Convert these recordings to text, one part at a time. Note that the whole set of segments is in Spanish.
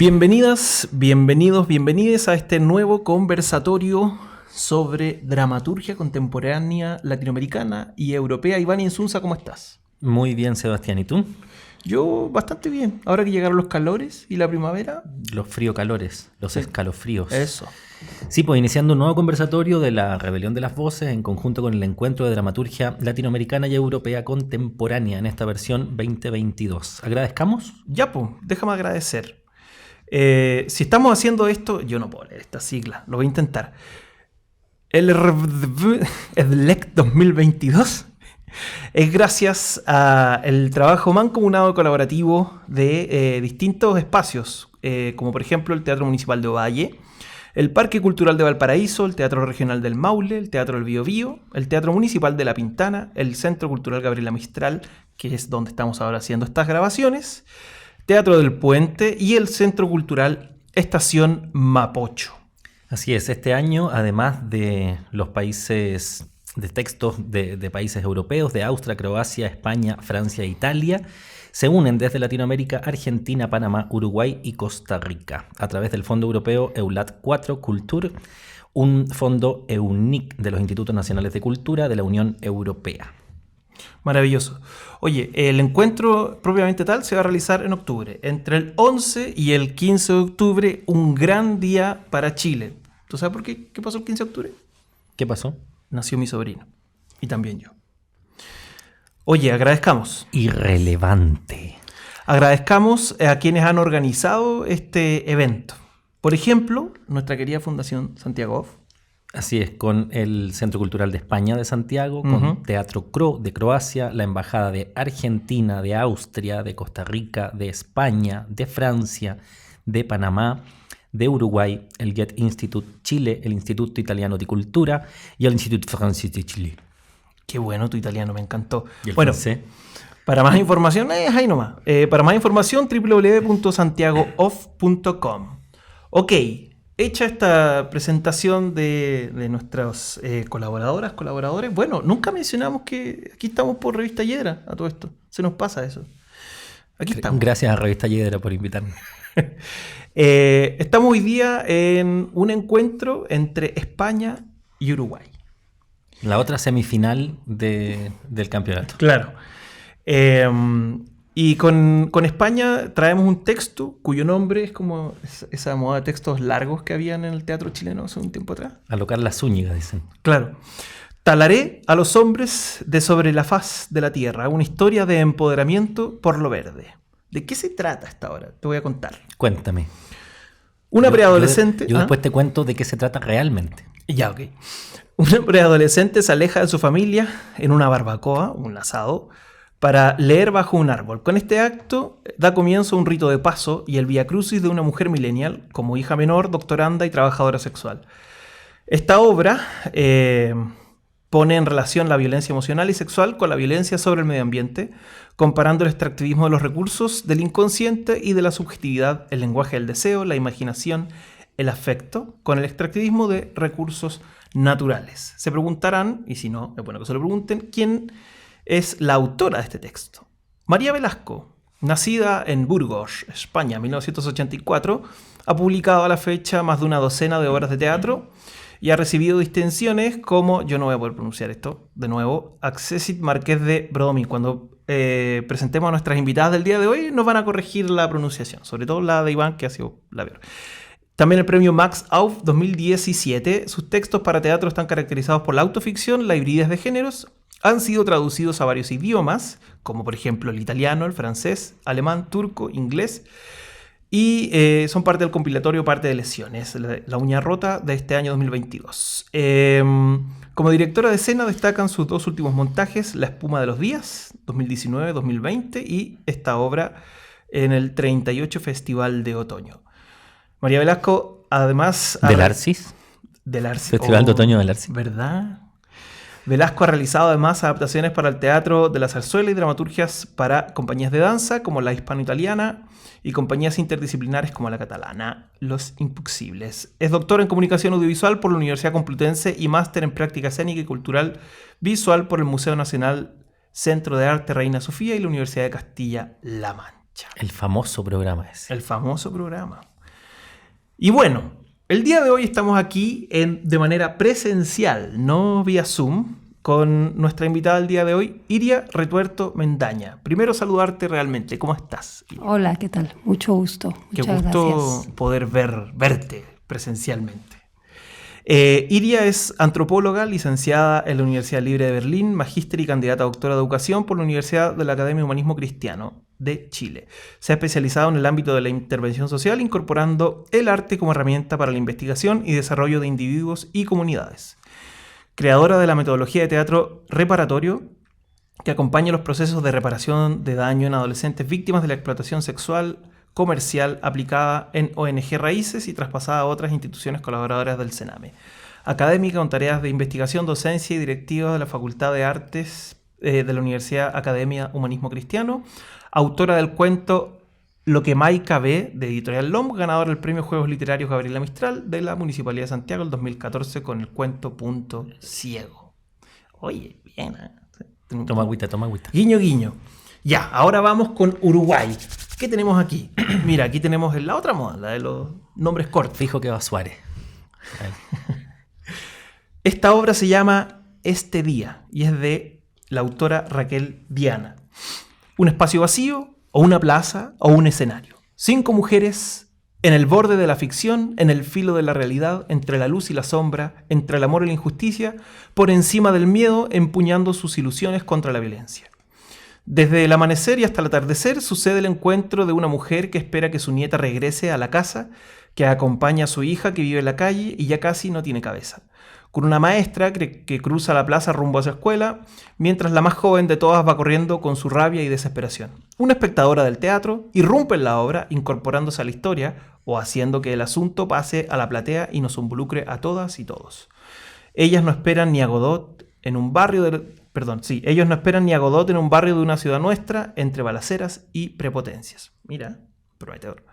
Bienvenidas, bienvenidos, bienvenides a este nuevo conversatorio sobre dramaturgia contemporánea latinoamericana y europea. Iván Insunza, ¿cómo estás? Muy bien, Sebastián. ¿Y tú? Yo bastante bien. Ahora que llegaron los calores y la primavera. Los frío-calores, los escalofríos. Eso. Sí, pues iniciando un nuevo conversatorio de la Rebelión de las Voces en conjunto con el Encuentro de Dramaturgia Latinoamericana y Europea Contemporánea en esta versión 2022. ¿Agradezcamos? Ya, pues, déjame agradecer. Si estamos haciendo esto, yo no puedo leer esta sigla, lo voy a intentar. El EDLEC 2022 es gracias al trabajo mancomunado y colaborativo de distintos espacios, como por ejemplo el Teatro Municipal de Ovalle, el Parque Cultural de Valparaíso, el Teatro Regional del Maule, el Teatro del Biobío, el Teatro Municipal de La Pintana, el Centro Cultural Gabriela Mistral, que es donde estamos ahora haciendo estas grabaciones, Teatro del Puente y el Centro Cultural Estación Mapocho. Así es, este año, además de los países, de textos de países europeos, de Austria, Croacia, España, Francia e Italia, se unen desde Latinoamérica, Argentina, Panamá, Uruguay y Costa Rica, a través del Fondo Europeo EULAT 4 Culture, un fondo EUNIC de los Institutos Nacionales de Cultura de la Unión Europea. Maravilloso. Oye, el encuentro propiamente tal se va a realizar en octubre. Entre el 11 y el 15 de octubre, un gran día para Chile. ¿Tú sabes por qué? ¿Qué pasó el 15 de octubre? ¿Qué pasó? Nació mi sobrino. Y también yo. Oye, agradezcamos. Irrelevante. Agradezcamos a quienes han organizado este evento. Por ejemplo, nuestra querida Fundación Santiago Off. Así es, con el Centro Cultural de España de Santiago, con Teatro CRO de Croacia, la Embajada de Argentina, de Austria, de Costa Rica, de España, de Francia, de Panamá, de Uruguay, el Goethe Institut Chile, el Instituto Italiano de Cultura y el Institut Français de Chile. Qué bueno tu italiano, me encantó. ¿Y el bueno, francés? Para más información, ahí nomás. Para más información, www.santiagooff.com. Ok. Hecha esta presentación de nuestras colaboradores, bueno, nunca mencionamos que aquí estamos por Revista Yedra a todo esto. Se nos pasa eso. Aquí estamos. Gracias a Revista Yedra por invitarme. Estamos hoy día en un encuentro entre España y Uruguay. La otra semifinal del campeonato. Claro. Y con España traemos un texto cuyo nombre es como esa moda de textos largos que habían en el teatro chileno hace un tiempo atrás. Alocar la Zúñiga, dicen. Claro. Talaré a los hombres de sobre la faz de la tierra, una historia de empoderamiento por lo verde. ¿De qué se trata hasta ahora? Te voy a contar. Cuéntame. Una preadolescente... Yo después te cuento de qué se trata realmente. Ya, ok. Una preadolescente se aleja de su familia en una barbacoa, un asado, para leer bajo un árbol. Con este acto da comienzo un rito de paso y el viacrucis de una mujer millennial como hija menor, doctoranda y trabajadora sexual. Esta obra pone en relación la violencia emocional y sexual con la violencia sobre el medio ambiente, comparando el extractivismo de los recursos del inconsciente y de la subjetividad, el lenguaje del deseo, la imaginación, el afecto, con el extractivismo de recursos naturales. Se preguntarán, y si no, es bueno que se lo pregunten, ¿quién es la autora de este texto? María Velasco, nacida en Burgos, España, en 1984, ha publicado a la fecha más de una docena de obras de teatro y ha recibido distinciones como, yo no voy a poder pronunciar esto de nuevo, Accessit Marqués de Bradomín. Cuando presentemos a nuestras invitadas del día de hoy nos van a corregir la pronunciación, sobre todo la de Iván, que ha sido la peor. También el premio Max Auf 2017. Sus textos para teatro están caracterizados por la autoficción, la hibridez de géneros. Han sido traducidos a varios idiomas, como por ejemplo el italiano, el francés, alemán, turco, inglés. Y son parte del compilatorio Parte de Lesiones, la uña rota de este año 2022. Como directora de escena destacan sus dos últimos montajes, La espuma de los días, 2019-2020, y esta obra en el 38 Festival de Otoño. María Velasco, además... ¿Del Arcis? Del Arcis. Festival de Otoño del Arcis. ¿Verdad? Velasco ha realizado además adaptaciones para el teatro de la zarzuela y dramaturgias para compañías de danza como la hispano-italiana y compañías interdisciplinares como la catalana, Los Impuxibles. Es doctor en comunicación audiovisual por la Universidad Complutense y máster en práctica escénica y cultural visual por el Museo Nacional Centro de Arte Reina Sofía y la Universidad de Castilla-La Mancha. El famoso programa ese. El famoso programa. Y bueno, el día de hoy estamos aquí de manera presencial, no vía Zoom, con nuestra invitada del día de hoy, Iria Retuerto Mendaña. Primero saludarte realmente, ¿cómo estás, Iria? Hola, ¿qué tal? Mucho gusto. Muchas gracias. Poder verte presencialmente. Iria es antropóloga, licenciada en la Universidad Libre de Berlín, magíster y candidata a doctora de educación por la Universidad de la Academia de Humanismo Cristiano de Chile. Se ha especializado en el ámbito de la intervención social, incorporando el arte como herramienta para la investigación y desarrollo de individuos y comunidades. Creadora de la metodología de teatro reparatorio, que acompaña los procesos de reparación de daño en adolescentes víctimas de la explotación sexual comercial aplicada en ONG Raíces y traspasada a otras instituciones colaboradoras del Sename. Académica con tareas de investigación, docencia y directiva de la Facultad de Artes de la Universidad Academia Humanismo Cristiano. Autora del cuento Lo que Maica ve, de Editorial LOM, ganadora del Premio Juegos Literarios Gabriela Mistral de la Municipalidad de Santiago el 2014 con el cuento Punto Ciego. Oye, bien, ¿eh? Toma agüita. Guiño, guiño. Ya, ahora vamos con Uruguay. ¿Qué tenemos aquí? Mira, aquí tenemos la otra moda, la de los nombres cortos. Fijo que va Suárez. Esta obra se llama Este Día y es de la autora Raquel Viana. Un espacio vacío, o una plaza, o un escenario. 5 mujeres en el borde de la ficción, en el filo de la realidad, entre la luz y la sombra, entre el amor y la injusticia, por encima del miedo, empuñando sus ilusiones contra la violencia. Desde el amanecer y hasta el atardecer sucede el encuentro de una mujer que espera que su nieta regrese a la casa, que acompaña a su hija que vive en la calle y ya casi no tiene cabeza. Con una maestra que cruza la plaza rumbo a su escuela, mientras la más joven de todas va corriendo con su rabia y desesperación. Una espectadora del teatro irrumpe en la obra, incorporándose a la historia o haciendo que el asunto pase a la platea y nos involucre a todas y todos. Ellas no esperan ni a Godot en un barrio ellos no esperan ni a Godot en un barrio de una ciudad nuestra, entre balaceras y prepotencias. Mira, prometedor.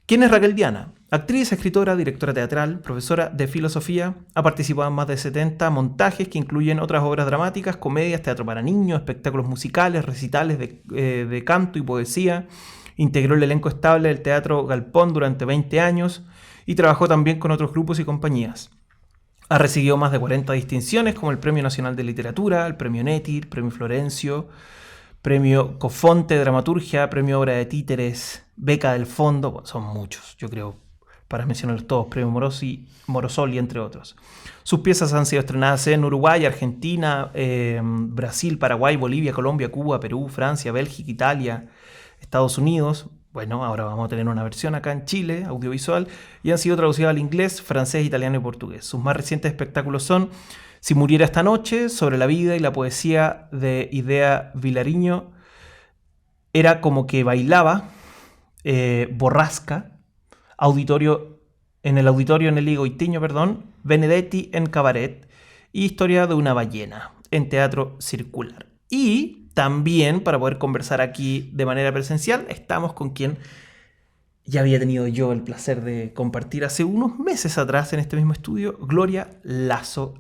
¿Quién es Raquel Viana? Actriz, escritora, directora teatral, profesora de filosofía. Ha participado en más de 70 montajes que incluyen otras obras dramáticas, comedias, teatro para niños, espectáculos musicales, recitales de canto y poesía. Integró el elenco estable del Teatro Galpón durante 20 años y trabajó también con otros grupos y compañías. Ha recibido más de 40 distinciones como el Premio Nacional de Literatura, el Premio Netir, Premio Florencio, Premio Cofonte de Dramaturgia, Premio Obra de Títeres, Beca del Fondo, bueno, son muchos, yo creo, para mencionarlos todos, Premio Morosoli, entre otros. Sus piezas han sido estrenadas en Uruguay, Argentina, Brasil, Paraguay, Bolivia, Colombia, Cuba, Perú, Francia, Bélgica, Italia, Estados Unidos. Bueno, ahora vamos a tener una versión acá en Chile, audiovisual, y han sido traducidas al inglés, francés, italiano y portugués. Sus más recientes espectáculos son Si muriera esta noche, sobre la vida y la poesía de Idea Vilariño, Era como que bailaba, Borrasca, en el auditorio en el Igoitiño, Benedetti en Cabaret, y Historia de una ballena, en Teatro Circular. Y también, para poder conversar aquí de manera presencial, estamos con quien ya había tenido yo el placer de compartir hace unos meses atrás en este mismo estudio, Gloria Lazo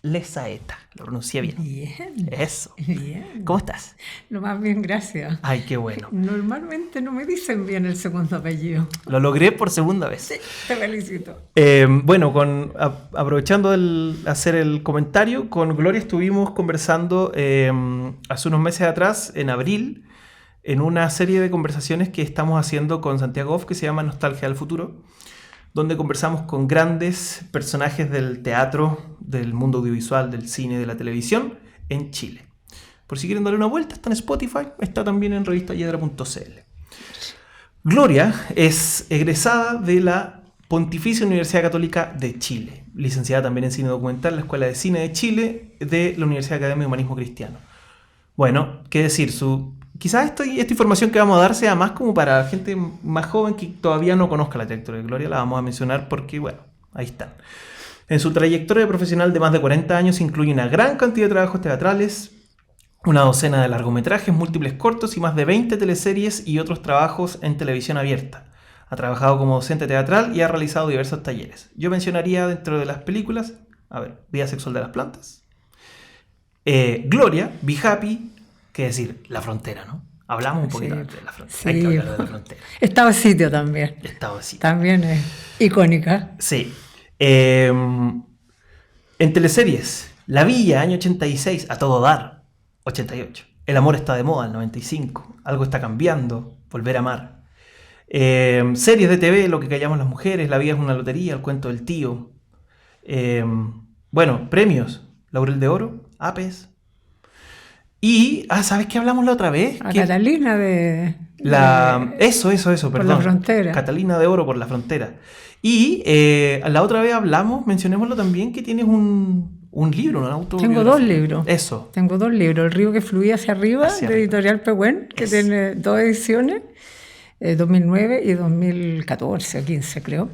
Lezaeta. Lo pronuncié bien. Bien. Eso. Bien. ¿Cómo estás? Lo más bien, gracias. Ay, qué bueno. Normalmente no me dicen bien el segundo apellido. Lo logré por segunda vez. Sí, te felicito. Bueno, aprovechando hacer el comentario, con Gloria estuvimos conversando hace unos meses atrás, en abril, en una serie de conversaciones que estamos haciendo con Santiago Off, que se llama Nostalgia del Futuro, donde conversamos con grandes personajes del teatro, del mundo audiovisual, del cine, de la televisión en Chile. Por si quieren darle una vuelta, está en Spotify, está también en revistahiedra.cl. Gloria es egresada de la Pontificia Universidad Católica de Chile, licenciada también en cine documental en la Escuela de Cine de Chile de la Universidad Academia de Humanismo Cristiano. Bueno, qué decir, quizás esta información que vamos a dar sea más como para gente más joven que todavía no conozca la trayectoria de Gloria, la vamos a mencionar porque, bueno, ahí están. En su trayectoria profesional de más de 40 años incluye una gran cantidad de trabajos teatrales, una docena de largometrajes, múltiples cortos y más de 20 teleseries y otros trabajos en televisión abierta. Ha trabajado como docente teatral y ha realizado diversos talleres. Yo mencionaría dentro de las películas, Vida sexual de las plantas, Gloria, Be Happy, que decir, La Frontera, ¿no? Hablamos un poquito antes de la frontera. Sí. Hay que hablar de la frontera. Estado de sitio también. Estado de sitio. También es icónica. Sí. En teleseries, La Villa, año 86, A Todo Dar, 88. El amor está de moda, el 95. Algo está cambiando, Volver a amar. Series de TV, Lo que callamos las mujeres, La vida es una lotería, El cuento del tío. Bueno, premios, Laurel de Oro, Apes. Y, ¿sabes qué hablamos la otra vez? A Catalina Eso, perdón. Por la frontera. Catalina de Oro por la frontera. Y la otra vez mencionémoslo también, que tienes un libro, una autobiografía. Tengo 2 libros. Eso. Tengo 2 libros. El río que fluía hacia arriba, de Editorial Pehuen, que tiene 2 ediciones, 2009 y 2014 o 15 creo.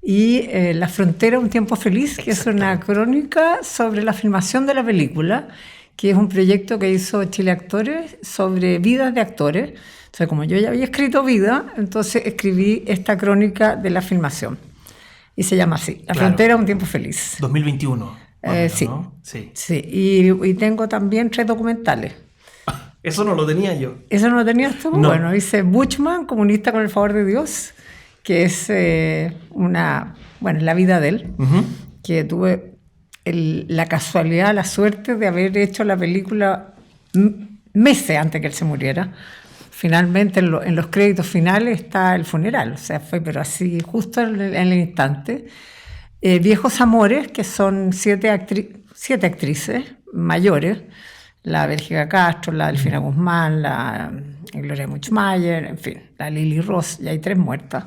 Y La frontera, un tiempo feliz, que es una crónica sobre la filmación de la película, que es un proyecto que hizo Chile Actores sobre vidas de actores. Entonces, como yo ya había escrito vida, entonces escribí esta crónica de la filmación. Y se llama así, La frontera, un tiempo feliz. 2021. Sí. ¿no? Sí. Y tengo también 3 documentales. Eso no lo tenía yo. ¿Eso no lo tenías tú? No. Bueno, hice Buchman, comunista con el favor de Dios, que es la vida de él, que tuve la casualidad, la suerte de haber hecho la película meses antes que él se muriera. Finalmente, en los créditos finales está el funeral, o sea, fue pero así, justo en el instante. Viejos Amores, que son 7 actrices mayores, la Bélgica Castro, la Delfina Guzmán, la Gloria Muchmayer, en fin, la Lili Ross, y hay 3 muertas.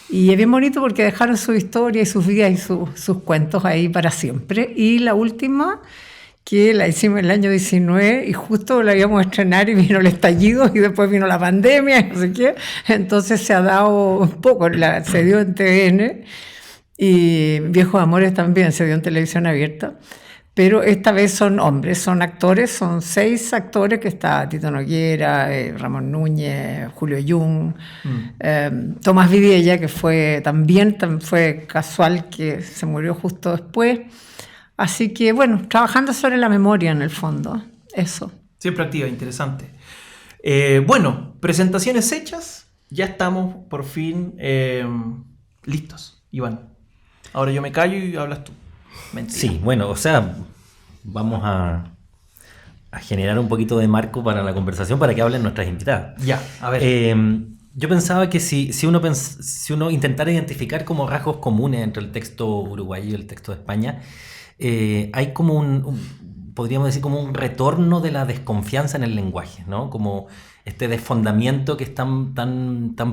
Y es bien bonito porque dejaron su historia y sus vidas y sus cuentos ahí para siempre. Y la última, que la hicimos en el año 19 y justo la íbamos a estrenar y vino el estallido y después vino la pandemia y no sé qué. Entonces se ha dado un poco, se dio en TVN y Viejos Amores también se dio en televisión abierta. Pero esta vez son hombres, son actores, son 6 actores, que está Tito Noguera, Ramón Núñez, Julio Jung, Tomás Vidiella, que también fue casual que se murió justo después. Así que, bueno, trabajando sobre la memoria en el fondo, eso. Siempre activa, interesante. Bueno, presentaciones hechas, ya estamos por fin listos, Iván. Ahora yo me callo y hablas tú. Mentira. Sí, bueno, o sea, vamos a generar un poquito de marco para la conversación para que hablen nuestras invitadas. Ya, a ver. Yo pensaba que si uno intentara identificar como rasgos comunes entre el texto uruguayo y el texto de España, hay como podríamos decir como un retorno de la desconfianza en el lenguaje, ¿no? Como este desfondamiento que es tan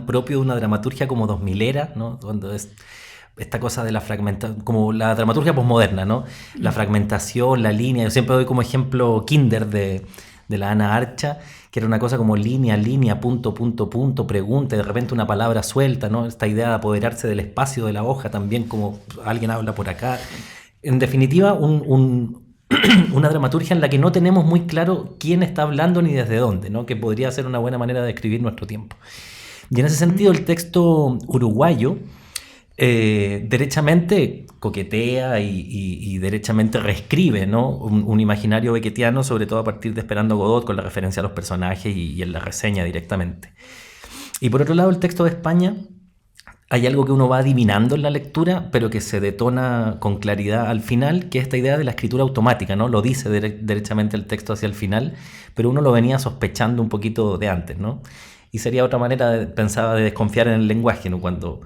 propio de una dramaturgia como 2000era, ¿no? Cuando es esta cosa de la fragmentación, como la dramaturgia posmoderna, ¿no? La fragmentación, la línea. Yo siempre doy como ejemplo Kinder de la Ana Archa, que era una cosa como línea, punto, pregunta, y de repente una palabra suelta, ¿no? Esta idea de apoderarse del espacio de la hoja también, como alguien habla por acá. En definitiva, una dramaturgia en la que no tenemos muy claro quién está hablando ni desde dónde, ¿no? Que podría ser una buena manera de describir nuestro tiempo. Y en ese sentido, el texto uruguayo derechamente coquetea y derechamente reescribe, ¿no? un imaginario beckettiano, sobre todo a partir de Esperando Godot, con la referencia a los personajes y en la reseña directamente. Y por otro lado, el texto de España, hay algo que uno va adivinando en la lectura, pero que se detona con claridad al final, que es esta idea de la escritura automática, ¿no? Lo dice derechamente el texto hacia el final, pero uno lo venía sospechando un poquito de antes, ¿no? Y sería otra manera, pensaba, de desconfiar en el lenguaje, ¿no? Cuando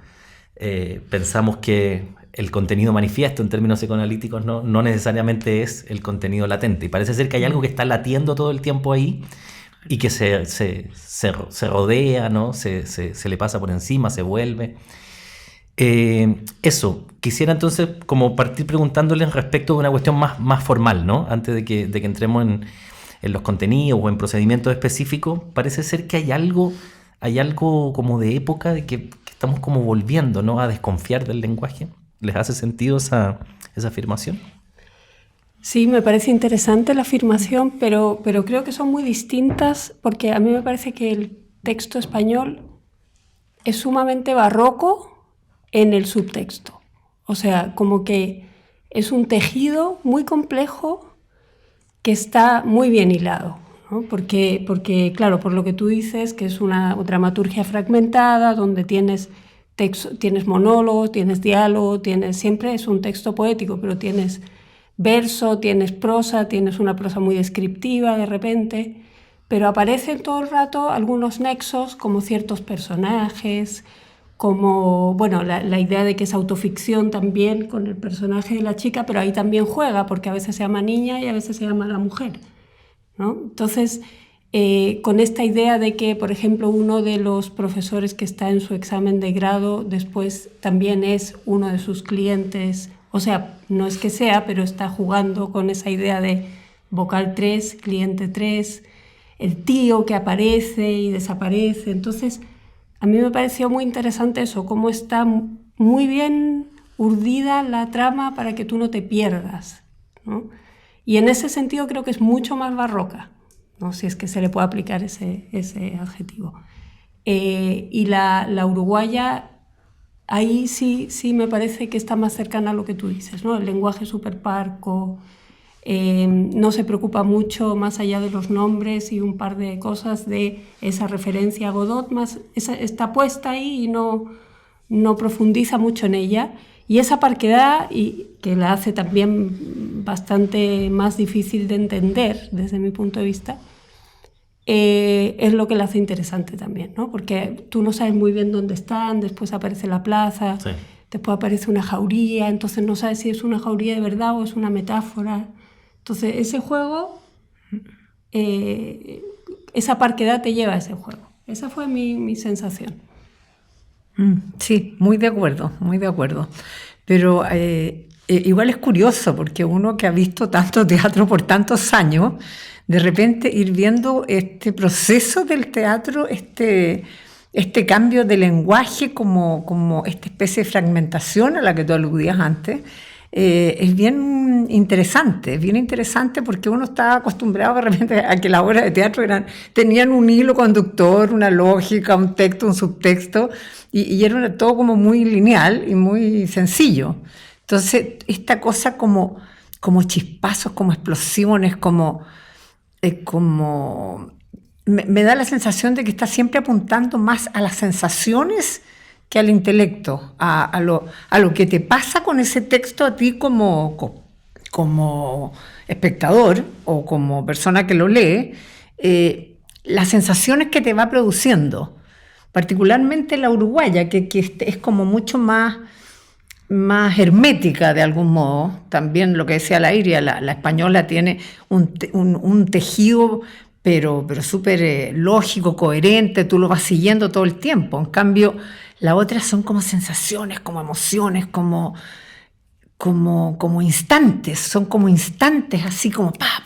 pensamos que el contenido manifiesto en términos psicoanalíticos no necesariamente es el contenido latente. Y parece ser que hay algo que está latiendo todo el tiempo ahí y que se rodea, ¿no? Se le pasa por encima, se vuelve. Eso, quisiera entonces como partir preguntándoles respecto de una cuestión más formal, ¿no? Antes de que entremos en los contenidos o en procedimientos específicos. Parece ser que hay algo como de época de que estamos como volviendo, ¿no? A desconfiar del lenguaje. ¿Les hace sentido esa afirmación? Sí, me parece interesante la afirmación, pero creo que son muy distintas, porque a mí me parece que el texto español es sumamente barroco en el subtexto. O sea, como que es un tejido muy complejo que está muy bien hilado. ¿no? Porque, claro, por lo que tú dices, que es una dramaturgia fragmentada, donde tienes monólogo, tienes diálogo, siempre es un texto poético, pero tienes verso, tienes prosa, tienes una prosa muy descriptiva de repente, pero aparecen todo el rato algunos nexos, como ciertos personajes, como, bueno, la idea de que es autoficción también con el personaje de la chica, pero ahí también juega, porque a veces se llama niña y a veces se llama la mujer, ¿no? Entonces, con esta idea de que, por ejemplo, uno de los profesores que está en su examen de grado después también es uno de sus clientes, o sea, no es que sea, pero está jugando con esa idea de vocal 3, cliente 3, el tío que aparece y desaparece. Entonces, a mí me pareció muy interesante eso, cómo está muy bien urdida la trama para que tú no te pierdas, ¿no? Y en ese sentido creo que es mucho más barroca, ¿no? Si es que se le puede aplicar ese adjetivo. Y la uruguaya, ahí sí me parece que está más cercana a lo que tú dices, ¿no? El lenguaje súper parco, no se preocupa mucho más allá de los nombres y un par de cosas de esa referencia a Godot, más está puesta ahí y no profundiza mucho en ella. Y esa parquedad, y que la hace también bastante más difícil de entender desde mi punto de vista, es lo que la hace interesante también, ¿no? Porque tú no sabes muy bien dónde están, después aparece la plaza, sí. Después aparece una jauría, entonces no sabes si es una jauría de verdad o es una metáfora. Entonces ese juego, esa parquedad te lleva a ese juego. Esa fue mi sensación. Sí, muy de acuerdo, muy de acuerdo. Pero igual es curioso, porque uno que ha visto tanto teatro por tantos años, de repente ir viendo este proceso del teatro, este cambio de lenguaje como esta especie de fragmentación a la que tú aludías antes, es bien interesante porque uno estaba acostumbrado de repente a que las obras de teatro tenían un hilo conductor, una lógica, un texto, un subtexto, y era todo como muy lineal y muy sencillo. Entonces, esta cosa como chispazos, como explosiones, me da la sensación de que está siempre apuntando más a las sensaciones que al intelecto, a lo que te pasa con ese texto a ti como espectador o como persona que lo lee, las sensaciones que te va produciendo, particularmente la uruguaya, que es como mucho más hermética de algún modo. También lo que decía la Iria, la española tiene un tejido pero súper lógico, coherente, tú lo vas siguiendo todo el tiempo. En cambio, la otra son como sensaciones, como emociones, como instantes, son como instantes, así como pa.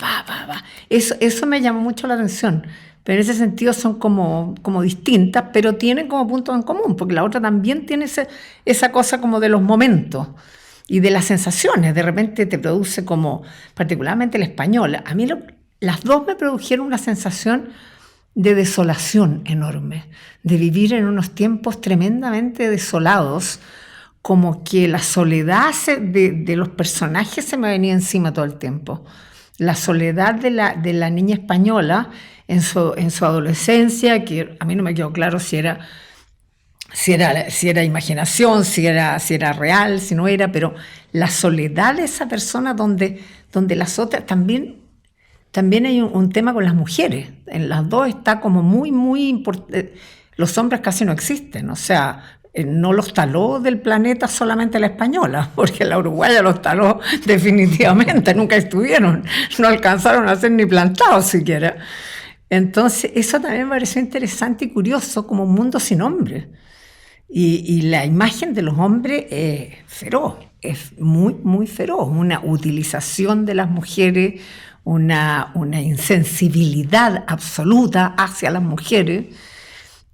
Eso me llamó mucho la atención. Pero en ese sentido son como distintas, pero tienen como puntos en común, porque la otra también tiene esa cosa como de los momentos y de las sensaciones. De repente te produce como, particularmente la española, a mí las dos me produjeron una sensación de desolación enorme, de vivir en unos tiempos tremendamente desolados, como que la soledad de los personajes se me venía encima todo el tiempo. La soledad de la niña española en su adolescencia, que a mí no me quedó claro si era imaginación, si era real, si no era, pero la soledad de esa persona donde las otras también hay un tema con las mujeres. En las dos está como muy importante. Los hombres casi no existen, o sea, no los taló del planeta solamente la española, porque la uruguaya los taló definitivamente, nunca estuvieron, no alcanzaron a ser ni plantados siquiera. Entonces, eso también me pareció interesante y curioso, como un mundo sin hombres. Y la imagen de los hombres es feroz, es muy feroz, una utilización de las mujeres, una insensibilidad absoluta hacia las mujeres,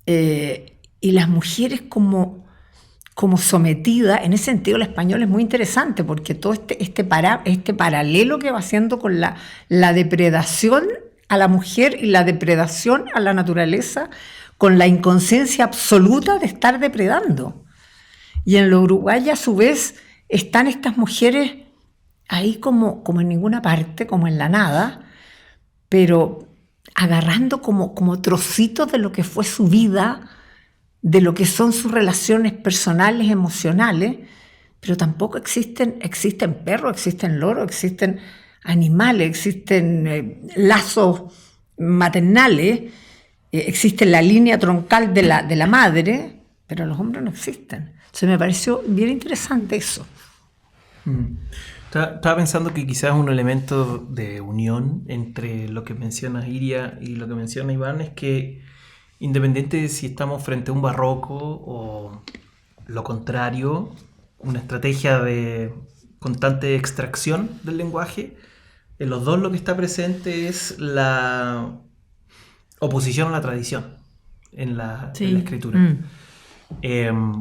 y las mujeres como sometidas. En ese sentido, el español es muy interesante, porque todo este paralelo que va haciendo con la depredación a la mujer y la depredación a la naturaleza, con la inconsciencia absoluta de estar depredando. Y en lo uruguaya, a su vez, están estas mujeres ahí como en ninguna parte, como en la nada, pero agarrando como trocitos de lo que fue su vida, de lo que son sus relaciones personales, emocionales, pero tampoco existen perros, existen loros, existen animales, existen lazos maternales, existe la línea troncal de la madre, pero los hombres no existen. Entonces me pareció bien interesante eso. Estaba pensando que quizás un elemento de unión entre lo que menciona Iria y lo que menciona Iván es que, independiente de si estamos frente a un barroco o lo contrario, una estrategia de constante extracción del lenguaje, en los dos lo que está presente es la oposición a la tradición en la escritura.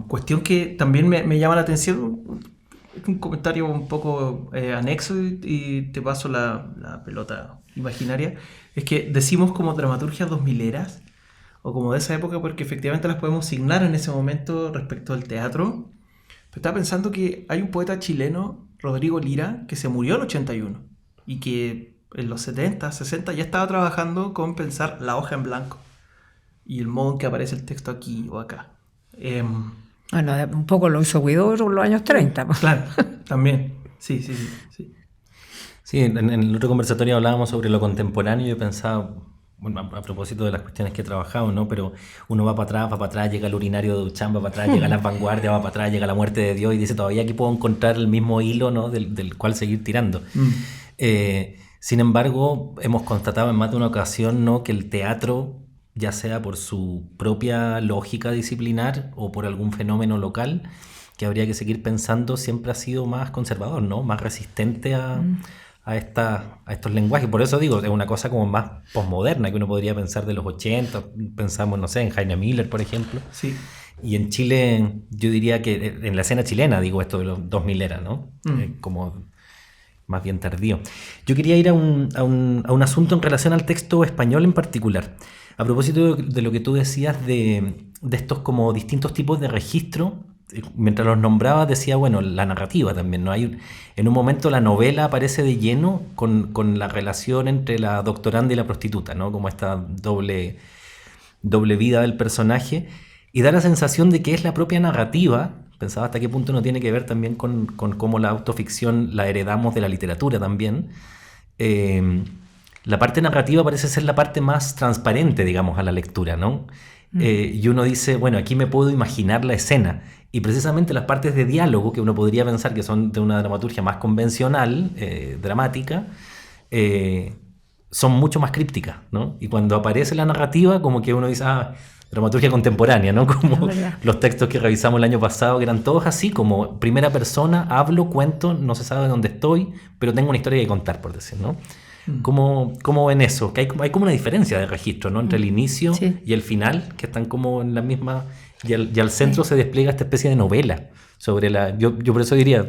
Cuestión que también me llama la atención, un comentario un poco anexo y te paso la pelota imaginaria, es que decimos como dramaturgias 2000eras o como de esa época porque efectivamente las podemos signar en ese momento respecto al teatro. Pero estaba pensando que hay un poeta chileno, Rodrigo Lira, que se murió en 81 y que en los 70, 60 ya estaba trabajando con pensar la hoja en blanco y el modo en que aparece el texto aquí o acá. Bueno, un poco lo hizo Huidobro en los años 30. Claro, también. Sí. Sí, en el otro conversatorio hablábamos sobre lo contemporáneo y yo pensaba, bueno, a propósito de las cuestiones que he trabajado, ¿no? Pero uno va para atrás, llega el urinario de Duchamp, va para atrás, llega las vanguardias, va para atrás, llega la muerte de Dios y dice, todavía aquí puedo encontrar el mismo hilo, ¿no? del cual seguir tirando. Sin embargo, hemos constatado en más de una ocasión, ¿no? Que el teatro, ya sea por su propia lógica disciplinar o por algún fenómeno local que habría que seguir pensando, siempre ha sido más conservador, ¿no? Más resistente a estos lenguajes. Por eso digo, es una cosa como más posmoderna que uno podría pensar de los 80, pensamos, no sé, en Heine Miller, por ejemplo. Sí. Y en Chile, yo diría que en la escena chilena, digo esto de los 2000 era, ¿no? Como más bien tardío. Yo quería ir a un asunto en relación al texto español en particular. A propósito de lo que tú decías de estos como distintos tipos de registro, mientras los nombrabas decía, bueno, la narrativa también, ¿no? En un momento la novela aparece de lleno con la relación entre la doctoranda y la prostituta, ¿no? Como esta doble vida del personaje, y da la sensación de que es la propia narrativa. Pensaba hasta qué punto no tiene que ver también con cómo la autoficción la heredamos de la literatura también. La parte narrativa parece ser la parte más transparente, digamos, a la lectura, ¿no? Y uno dice, bueno, aquí me puedo imaginar la escena. Y precisamente las partes de diálogo, que uno podría pensar que son de una dramaturgia más convencional, dramática, son mucho más crípticas, ¿no? Y cuando aparece la narrativa, como que uno dice, dramaturgia contemporánea, ¿no? Como los textos que revisamos el año pasado, que eran todos así, como primera persona, hablo, cuento, no se sabe dónde estoy, pero tengo una historia que contar, por decir, ¿no? ¿Cómo ven eso? Que hay como una diferencia de registro, ¿no? Entre el inicio y el final, que están como en la misma... Y al centro se despliega esta especie de novela sobre la... Yo por eso diría,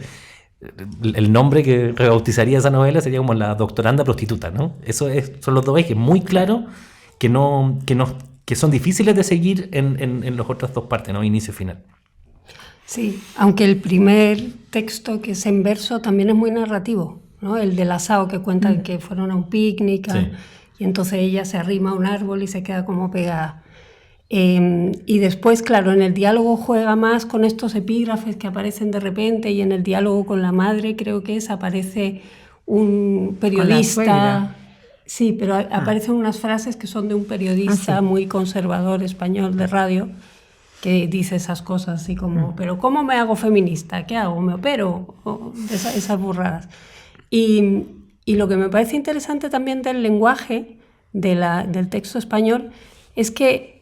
el nombre que rebautizaría esa novela sería como La doctoranda prostituta, ¿no? Son los dos ejes muy claros que son difíciles de seguir en las otras dos partes, ¿no? Inicio y final. Sí, aunque el primer texto, que es en verso, también es muy narrativo, ¿no? El del asado, que cuentan que fueron a un picnic y entonces ella se arrima a un árbol y se queda como pegada. Y después, claro, en el diálogo juega más con estos epígrafes que aparecen de repente, y en el diálogo con la madre, creo que aparece un periodista. Sí, pero aparecen unas frases que son de un periodista muy conservador español de radio, que dice esas cosas así como, pero ¿cómo me hago feminista? ¿Qué hago? ¿Me opero? Esas burradas. Y lo que me parece interesante también del lenguaje del texto español es que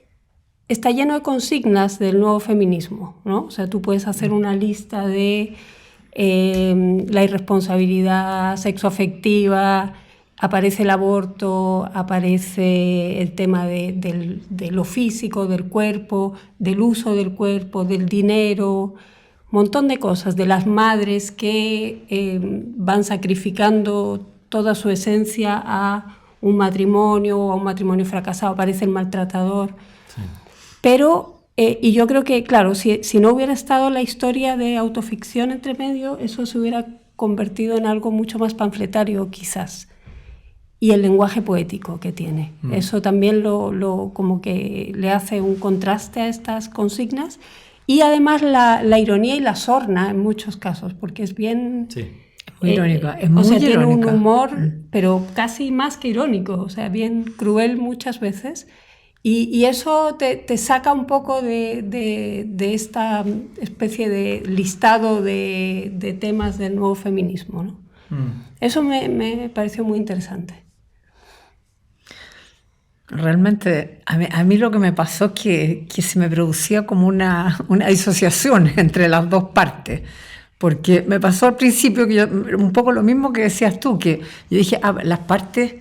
está lleno de consignas del nuevo feminismo, ¿no? O sea, tú puedes hacer una lista de la irresponsabilidad sexoafectiva, aparece el aborto, aparece el tema de lo físico, del cuerpo, del uso del cuerpo, del dinero, un montón de cosas, de las madres que van sacrificando toda su esencia a un matrimonio fracasado, aparece el maltratador. Sí. Pero, y yo creo que, claro, si no hubiera estado la historia de autoficción entre medio, eso se hubiera convertido en algo mucho más panfletario, quizás. y el lenguaje poético que tiene. Eso también como que le hace un contraste a estas consignas. Y además la ironía y la sorna en muchos casos, porque es bien... Sí. Muy irónica, es muy tiene irónica. un humor, pero casi más que irónico, o sea, bien cruel muchas veces. Y eso te saca un poco de esta especie de listado de temas del nuevo feminismo, ¿no? Eso me pareció muy interesante. Realmente, a mí lo que me pasó es que se me producía como una disociación entre las dos partes. Porque me pasó al principio que un poco lo mismo que decías tú, que yo dije, las partes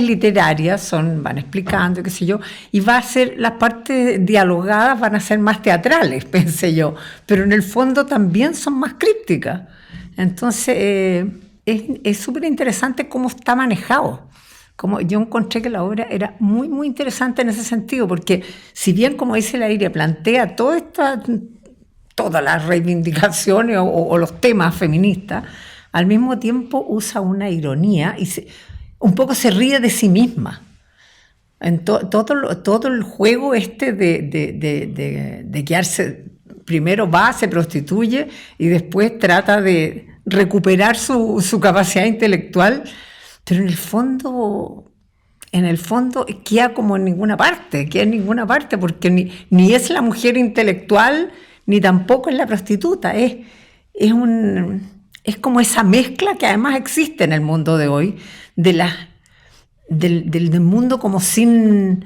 literarias van explicando, qué sé yo, y las partes dialogadas van a ser más teatrales, pensé yo, pero en el fondo también son más crípticas. Entonces, es súper interesante cómo está manejado. Como yo encontré que la obra era muy, muy interesante en ese sentido, porque si bien, como dice la Iria, plantea todas las reivindicaciones o los temas feministas, al mismo tiempo usa una ironía y un poco se ríe de sí misma. En todo el juego de quedarse, primero se prostituye y después trata de recuperar su capacidad intelectual, pero en el fondo queda como en ninguna parte, porque ni es la mujer intelectual, ni tampoco es la prostituta, es como esa mezcla que además existe en el mundo de hoy, del mundo como sin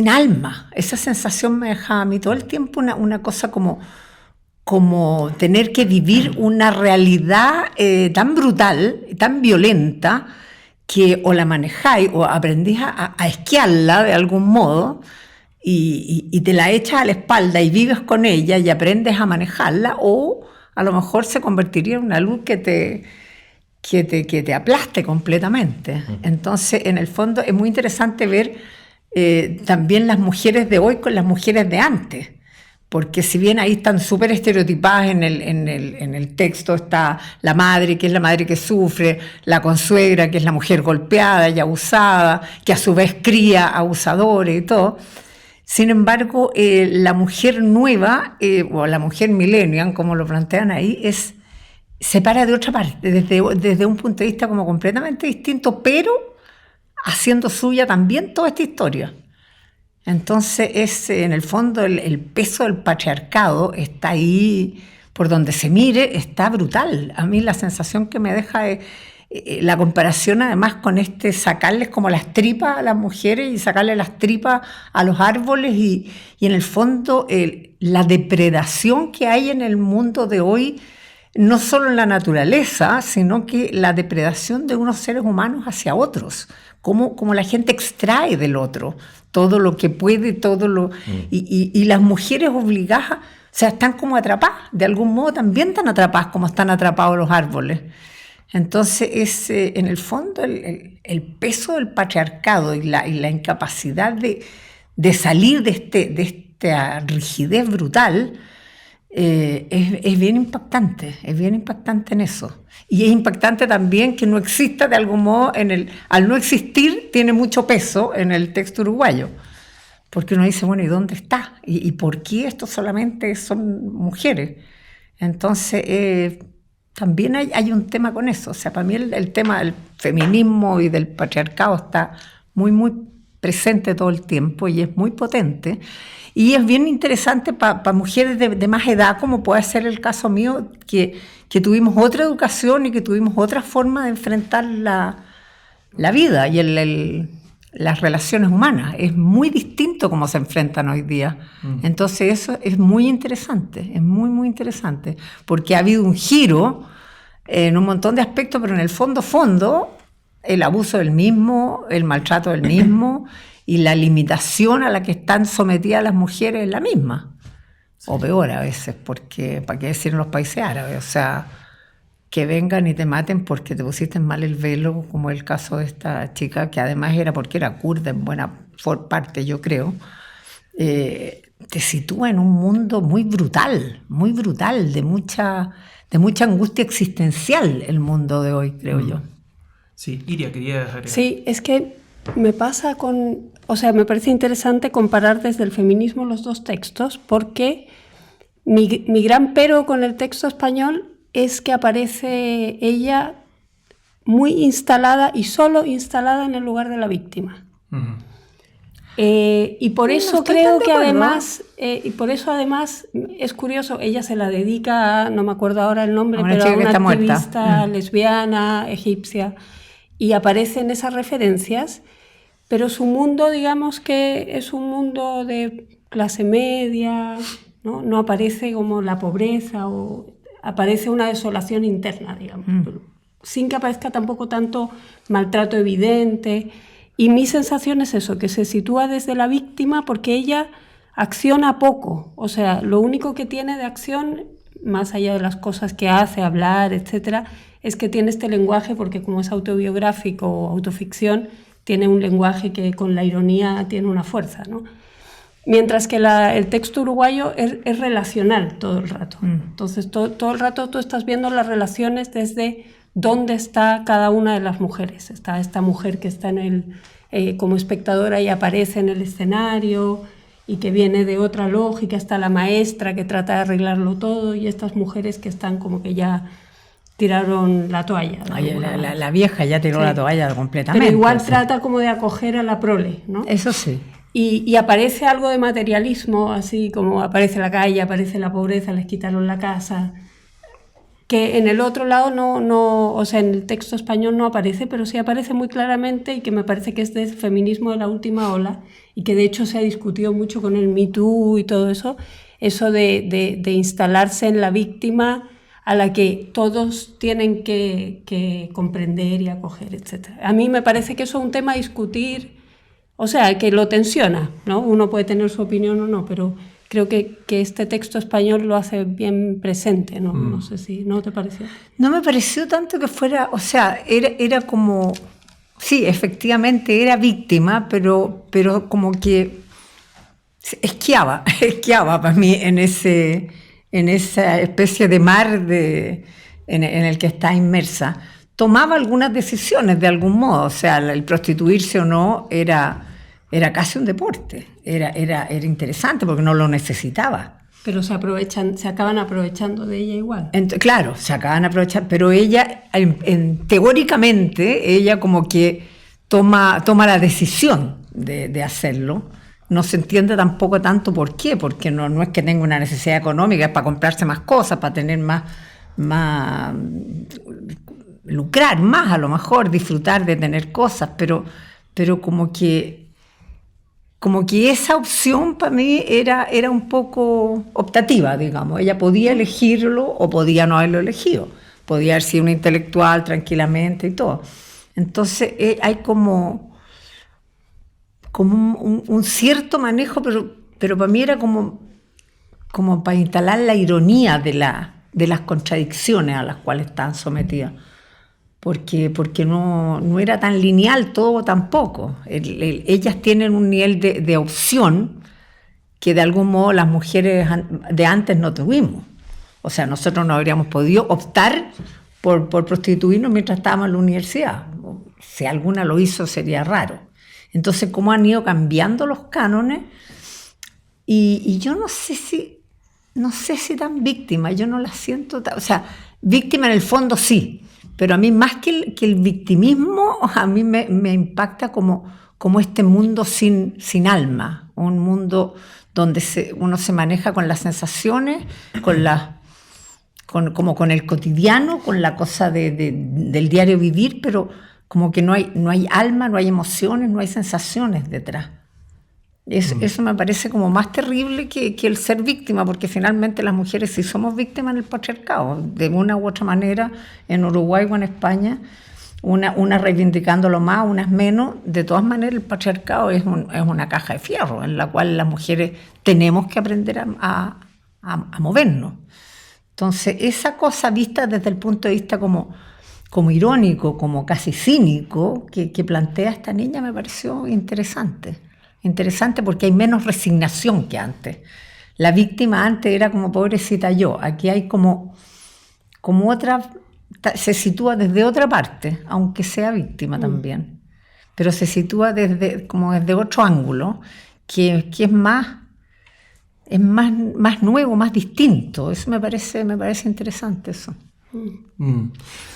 alma. Esa sensación me dejaba a mí todo el tiempo una cosa como tener que vivir una realidad tan brutal, tan violenta, que o la manejáis o aprendís a esquiarla de algún modo, y te la echas a la espalda y vives con ella y aprendes a manejarla, o a lo mejor se convertiría en una luz que te aplaste completamente. Entonces, en el fondo, es muy interesante ver también las mujeres de hoy con las mujeres de antes, porque si bien ahí están súper estereotipadas en el texto, está la madre, que es la madre que sufre, la consuegra, que es la mujer golpeada y abusada, que a su vez cría abusadores y todo. Sin embargo, la mujer nueva, o la mujer millennial, como lo plantean ahí, se para de otra parte, desde un punto de vista como completamente distinto, pero haciendo suya también toda esta historia. Entonces, en el fondo, el peso del patriarcado está ahí, por donde se mire, está brutal. A mí la sensación que me deja es la comparación además con sacarles como las tripas a las mujeres y sacarles las tripas a los árboles, y en el fondo la depredación que hay en el mundo de hoy, no solo en la naturaleza, sino que la depredación de unos seres humanos hacia otros, como la gente extrae del otro todo lo que puede, y las mujeres obligadas, o sea, están como atrapadas, de algún modo también están atrapadas como están atrapados los árboles. Entonces es en el fondo el peso del patriarcado y la incapacidad de salir de esta rigidez brutal es bien impactante en eso. Y es impactante también que no exista de algún modo, al no existir tiene mucho peso en el texto uruguayo, porque uno dice, bueno, ¿y dónde está? ¿Y por qué esto solamente son mujeres? Entonces también hay un tema con eso. O sea, para mí el tema del feminismo y del patriarcado está muy, muy presente todo el tiempo y es muy potente. Y es bien interesante para mujeres de más edad, como puede ser el caso mío, que tuvimos otra educación y que tuvimos otra forma de enfrentar la vida y las relaciones humanas. Es muy distinto cómo se enfrentan hoy día. Entonces eso es muy interesante, es muy, muy interesante, porque ha habido un giro en un montón de aspectos, pero en el fondo, el abuso del mismo, el maltrato del mismo y la limitación a la que están sometidas las mujeres es la misma. Sí. O peor a veces, porque, ¿para qué decir en los países árabes? O sea, que vengan y te maten porque te pusiste mal el velo, como el caso de esta chica, que además era porque era kurda en buena parte, yo creo, te sitúa en un mundo muy brutal, de mucha angustia existencial el mundo de hoy, creo yo. Sí, Iria, quería agregar. Sí, es que me pasa o sea, me parece interesante comparar desde el feminismo los dos textos, porque mi gran pero con el texto español es que aparece ella muy instalada y solo instalada en el lugar de la víctima. Ujú. Y por Sí, eso no estoy creo tan de que acuerdo, además, y por eso además es curioso, ella se la dedica a, no me acuerdo ahora el nombre, A una pero chica a que una está muerta. activista lesbiana, egipcia, y aparecen esas referencias, pero su mundo, digamos que es un mundo de clase media, ¿no? No aparece como la pobreza, o aparece una desolación interna, digamos, sin que aparezca tampoco tanto maltrato evidente. Y mi sensación es eso, que se sitúa desde la víctima porque ella acciona poco. O sea, lo único que tiene de acción, más allá de las cosas que hace, hablar, etcétera, es que tiene este lenguaje, porque como es autobiográfico o autoficción, tiene un lenguaje que con la ironía tiene una fuerza, ¿no? Mientras que el texto uruguayo es relacional todo el rato. Entonces, todo el rato tú estás viendo las relaciones desde dónde está cada una de las mujeres. Está esta mujer que está como espectadora y aparece en el escenario y que viene de otra lógica. Está la maestra que trata de arreglarlo todo y estas mujeres que están como que ya tiraron la toalla. Oye, la vieja ya tiró Sí. la toalla completamente. Pero igual sí. trata como de acoger a la prole, ¿no? Eso sí. Y aparece algo de materialismo, así como aparece la calle, aparece la pobreza, les quitaron la casa, que en el otro lado o sea, en el texto español no aparece, pero sí aparece muy claramente, y que me parece que es del feminismo de la última ola, y que de hecho se ha discutido mucho con el Me Too y todo eso de instalarse en la víctima a la que todos tienen que comprender y acoger, etc. A mí me parece que eso es un tema a discutir. O sea, que lo tensiona, ¿no? Uno puede tener su opinión o no, pero creo que este texto español lo hace bien presente, ¿no? No sé si, ¿no te pareció? No me pareció tanto que fuera, o sea, era como, sí, efectivamente era víctima, pero como que esquiaba para mí en esa especie de mar en el que está inmersa. Tomaba algunas decisiones de algún modo, o sea, el prostituirse o no era casi un deporte, era interesante porque no lo necesitaba. Pero se acaban aprovechando de ella igual. Claro, se acaban aprovechando, pero ella, teóricamente, ella como que toma la decisión de hacerlo. No se entiende tampoco tanto por qué, porque no es que tenga una necesidad económica, es para comprarse más cosas, para tener más lucrar más, a lo mejor disfrutar de tener cosas, pero como que esa opción para mí era un poco optativa, digamos. Ella podía elegirlo o podía no haberlo elegido. Podía haber sido una intelectual tranquilamente y todo. Entonces hay como un cierto manejo, pero para mí era como para instalar la ironía de las contradicciones a las cuales están sometidas. Porque no era tan lineal todo tampoco. Ellas tienen un nivel de opción que de algún modo las mujeres de antes no tuvimos. O sea, nosotros no habríamos podido optar por prostituirnos mientras estábamos en la universidad. Si alguna lo hizo sería raro. Entonces, cómo han ido cambiando los cánones, y yo no sé si tan víctima, yo no la siento o sea, víctima en el fondo sí. Pero a mí, más que el victimismo, a mí me impacta como este mundo sin alma, un mundo donde uno se maneja con las sensaciones, como con el cotidiano, con la cosa del diario vivir, pero como que no hay alma, no hay emociones, no hay sensaciones detrás. Eso me parece como más terrible que el ser víctima, porque finalmente las mujeres sí somos víctimas en el patriarcado, de una u otra manera, en Uruguay o en España, una reivindicándolo más, unas menos. De todas maneras, el patriarcado es una caja de fierro en la cual las mujeres tenemos que aprender a movernos. Entonces, esa cosa vista desde el punto de vista como irónico, como casi cínico, que plantea esta niña, me pareció interesante. Interesante porque hay menos resignación que antes. La víctima antes era como pobrecita yo. Aquí hay como otra se sitúa desde otra parte, aunque sea víctima también, pero se sitúa desde otro ángulo, que es más nuevo, más distinto. Eso me parece interesante eso.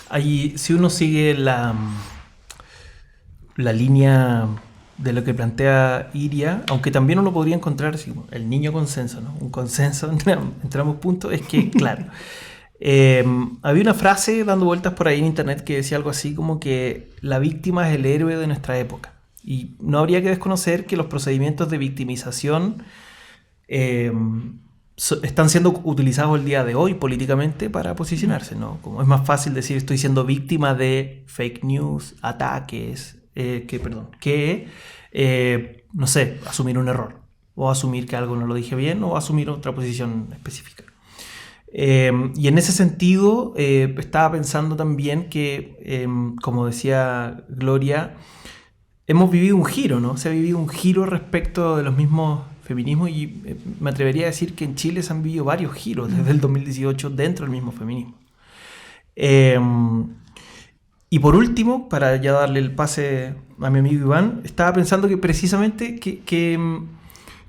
Ahí, si uno sigue la línea de lo que plantea Iria, aunque también uno podría encontrar así, el niño consenso, ¿no? Un consenso entre ambos puntos, es que, claro, había una frase dando vueltas por ahí en internet que decía algo así como que la víctima es el héroe de nuestra época. Y no habría que desconocer que los procedimientos de victimización están siendo utilizados el día de hoy políticamente para posicionarse, ¿no? Como es más fácil decir estoy siendo víctima de fake news, ataques, no sé, asumir un error, o asumir que algo no lo dije bien, o asumir otra posición específica. Y en ese sentido, estaba pensando también que, como decía Gloria, hemos vivido un giro, ¿no? Se ha vivido un giro respecto de los mismos feminismos y me atrevería a decir que en Chile se han vivido varios giros desde el 2018 dentro del mismo feminismo. Y por último, para ya darle el pase a mi amigo Iván, estaba pensando que precisamente que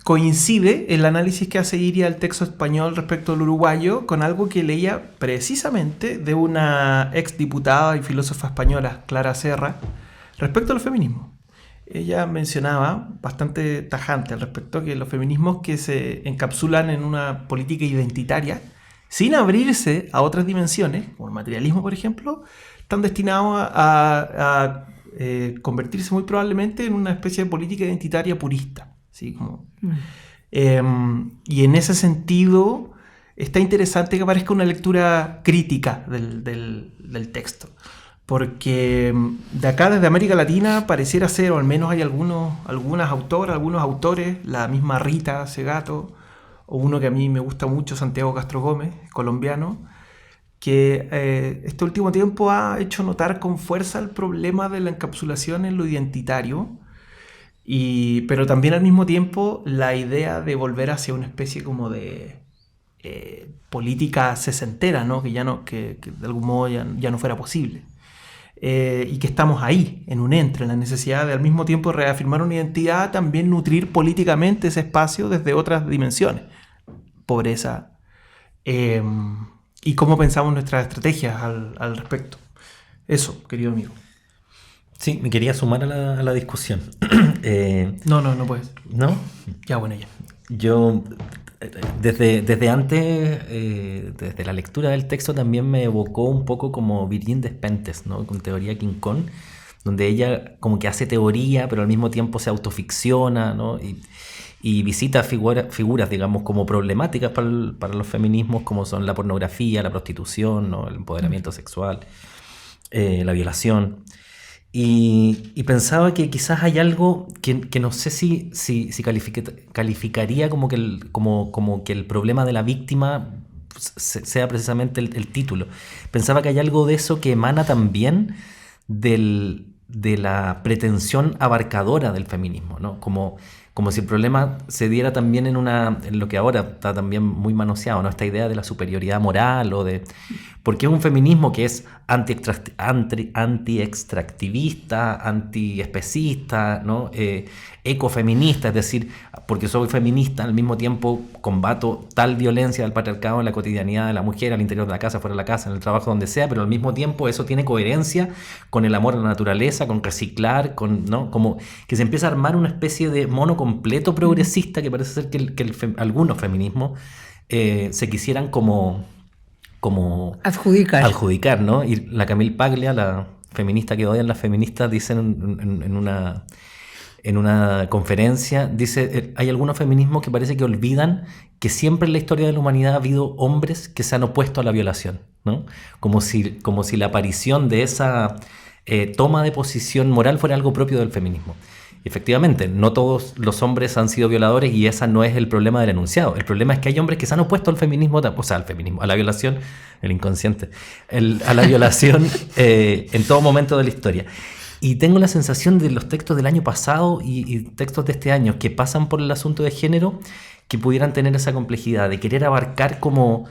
coincide el análisis que hace Iria del texto español respecto al uruguayo con algo que leía precisamente de una exdiputada y filósofa española, Clara Serra, respecto al feminismo. Ella mencionaba, bastante tajante al respecto, que los feminismos que se encapsulan en una política identitaria, sin abrirse a otras dimensiones, como el materialismo, por ejemplo, están destinados a convertirse muy probablemente en una especie de política identitaria purista. ¿Sí? Y en ese sentido está interesante que aparezca una lectura crítica del texto. Porque de acá, desde América Latina, pareciera ser, o al menos hay algunas autoras, algunos autores, la misma Rita Segato, o uno que a mí me gusta mucho, Santiago Castro Gómez, colombiano, que este último tiempo ha hecho notar con fuerza el problema de la encapsulación en lo identitario, pero también al mismo tiempo la idea de volver hacia una especie como de política sesentera, ¿no? que de algún modo ya no fuera posible. Y que estamos ahí, en la necesidad de al mismo tiempo reafirmar una identidad, también nutrir políticamente ese espacio desde otras dimensiones. Pobreza, y cómo pensamos nuestras estrategias al respecto. Eso, querido amigo. Sí, me quería sumar a la discusión. No puedes. ¿No? Ya, bueno, ya. Yo, desde antes, desde la lectura del texto, también me evocó un poco como Virginie Despentes, ¿no? Con Teoría King Kong, donde ella como que hace teoría, pero al mismo tiempo se autoficciona, ¿no? Y visita figuras, digamos, como problemáticas para los feminismos, como son la pornografía, la prostitución, ¿no? El empoderamiento sexual, la violación. Y pensaba que quizás hay algo que no sé si calificaría como que el problema de la víctima sea precisamente el título. Pensaba que hay algo de eso que emana también de la pretensión abarcadora del feminismo, ¿no? Como si el problema se diera también en lo que ahora está también muy manoseado, ¿no? Esta idea de la superioridad moral porque es un feminismo que es anti-extractivista, anti-especista, ¿no? Ecofeminista, es decir, porque soy feminista, al mismo tiempo combato tal violencia del patriarcado en la cotidianidad de la mujer, al interior de la casa, fuera de la casa, en el trabajo, donde sea, pero al mismo tiempo eso tiene coherencia con el amor a la naturaleza, con reciclar, ¿no? Como que se empieza a armar una especie de mono completo progresista que parece ser que algunos feminismos se quisieran como adjudicar, ¿no? Y la Camille Paglia, la feminista que odian las feministas, dice en una conferencia, dice, hay algunos feminismos que parece que olvidan que siempre en la historia de la humanidad ha habido hombres que se han opuesto a la violación, ¿no? Como si la aparición de esa toma de posición moral fuera algo propio del feminismo. Efectivamente, no todos los hombres han sido violadores y ese no es el problema del enunciado. El problema es que hay hombres que se han opuesto al feminismo, a la violación, el inconsciente, a la violación en todo momento de la historia. Y tengo la sensación de los textos del año pasado y textos de este año que pasan por el asunto de género, que pudieran tener esa complejidad de querer abarcar como...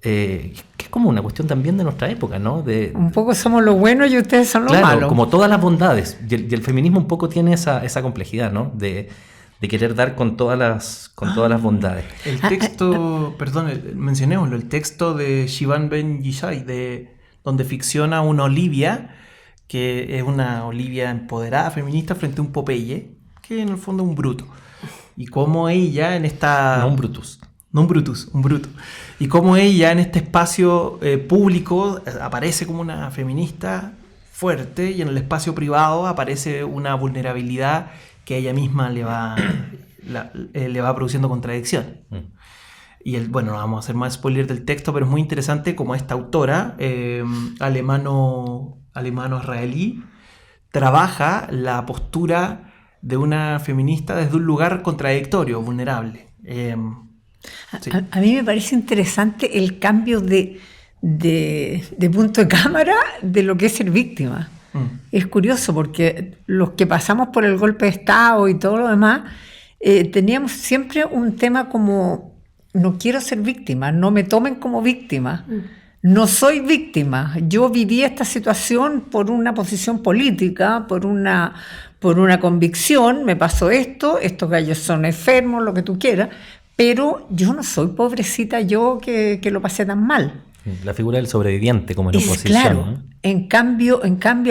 que es como una cuestión también de nuestra época, ¿no? Un poco somos lo bueno y ustedes son lo claro, malo. como todas las bondades. Y el feminismo un poco tiene esa complejidad, ¿no? De querer dar con todas las bondades. El texto, perdón, mencionémoslo, el texto de Sivan Ben Yishai, donde ficciona una Olivia, que es una Olivia empoderada, feminista, frente a un Popeye, que en el fondo es un bruto. Y cómo ella en esta... No un Brutus. No un Brutus, un bruto. Y cómo ella en este espacio público aparece como una feminista fuerte y en el espacio privado aparece una vulnerabilidad que ella misma le va produciendo contradicción. Y bueno, no vamos a hacer más spoiler del texto, pero es muy interesante como esta autora alemano-israelí trabaja la postura de una feminista desde un lugar contradictorio, vulnerable. Sí. A mí me parece interesante el cambio de punto de cámara de lo que es ser víctima. Es curioso porque los que pasamos por el golpe de Estado y todo lo demás, teníamos siempre un tema como, no quiero ser víctima, no me tomen como víctima, no soy víctima, yo viví esta situación por una posición política, por una convicción, me pasó esto, estos gallos son enfermos, lo que tú quieras, pero yo no soy pobrecita yo que lo pasé tan mal. La figura del sobreviviente como en oposición. Claro, ¿no? en cambio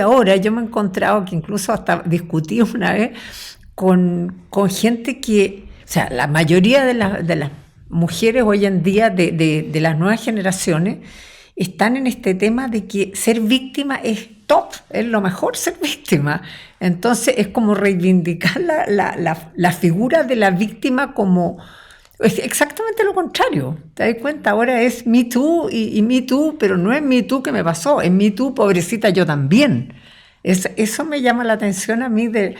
ahora yo me he encontrado que incluso hasta discutí una vez con gente que, o sea, la mayoría de las mujeres hoy en día de las nuevas generaciones están en este tema de que ser víctima es top, es lo mejor ser víctima. Entonces es como reivindicar la figura de la víctima como... Es exactamente lo contrario, ¿te das cuenta? Ahora es Me Too y Me Too, pero no es Me Too que me pasó, es Me Too, pobrecita, yo también. Eso me llama la atención a mí del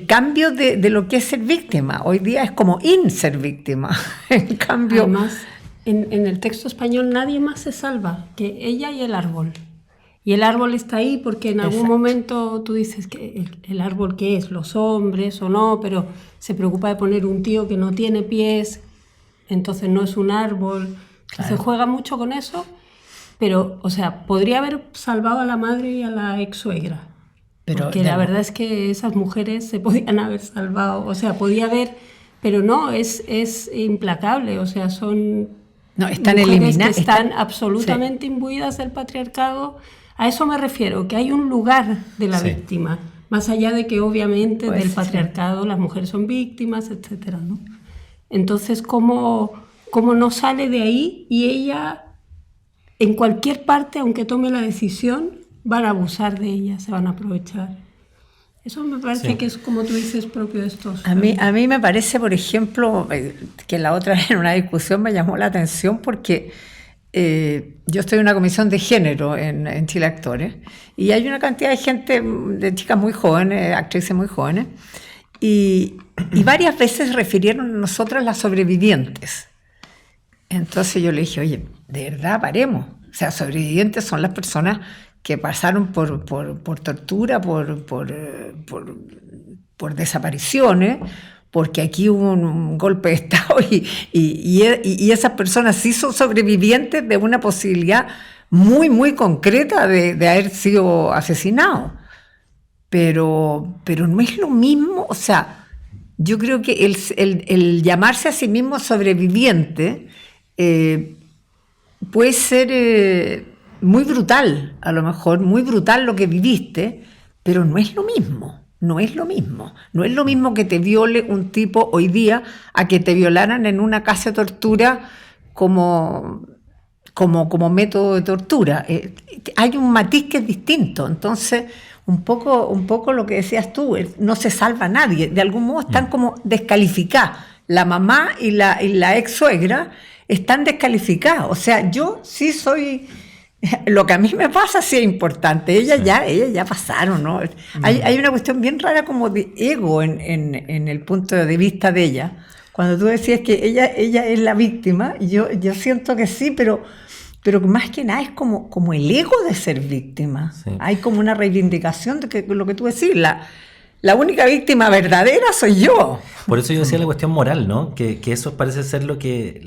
cambio de lo que es ser víctima. Hoy día es como ser víctima. En cambio... Además, en el texto español nadie más se salva que ella y el árbol. Y el árbol está ahí porque en algún momento tú dices que el árbol ¿qué es? ¿Los hombres o no? Pero se preocupa de poner un tío que no tiene pies, entonces no es un árbol. Claro. Se juega mucho con eso, pero, o sea, podría haber salvado a la madre y a la ex suegra. Porque la verdad es que esas mujeres se podían haber salvado, o sea, podía haber, pero no, es implacable, o sea, son están mujeres eliminadas, que están absolutamente imbuidas del patriarcado. A eso me refiero, que hay un lugar de la víctima, más allá de que obviamente del patriarcado las mujeres son víctimas, etcétera, ¿no? Entonces, ¿cómo no sale de ahí? Y ella, en cualquier parte, aunque tome la decisión, van a abusar de ella, se van a aprovechar. Eso me parece que es, como tú dices, propio de estos. A mí me parece, por ejemplo, que la otra vez en una discusión me llamó la atención porque... yo estoy en una comisión de género en Chile Actores y hay una cantidad de gente, de chicas muy jóvenes, actrices muy jóvenes, y varias veces refirieron a nosotras las sobrevivientes. Entonces yo le dije, oye, de verdad, paremos. O sea, sobrevivientes son las personas que pasaron por tortura, por desapariciones, porque aquí hubo un golpe de Estado y esas personas sí son sobrevivientes de una posibilidad muy, muy concreta de haber sido asesinados. Pero no es lo mismo, o sea, yo creo que el llamarse a sí mismo sobreviviente puede ser muy brutal, a lo mejor, muy brutal lo que viviste, pero no es lo mismo. No es lo mismo. No es lo mismo que te viole un tipo hoy día a que te violaran en una casa de tortura como método de tortura. Hay un matiz que es distinto. Entonces, un poco lo que decías tú, no se salva a nadie. De algún modo están como descalificadas. La mamá y la ex suegra están descalificadas. O sea, yo sí soy... Lo que a mí me pasa sí es importante. Ellas ya pasaron, ¿no? Hay una cuestión bien rara como de ego en el punto de vista de ella. Cuando tú decías que ella es la víctima, yo siento que sí, pero más que nada es como el ego de ser víctima. Sí. Hay como una reivindicación de que lo que tú decís, la la única víctima verdadera soy yo. Por eso yo decía la cuestión moral, ¿no? Que eso parece ser lo que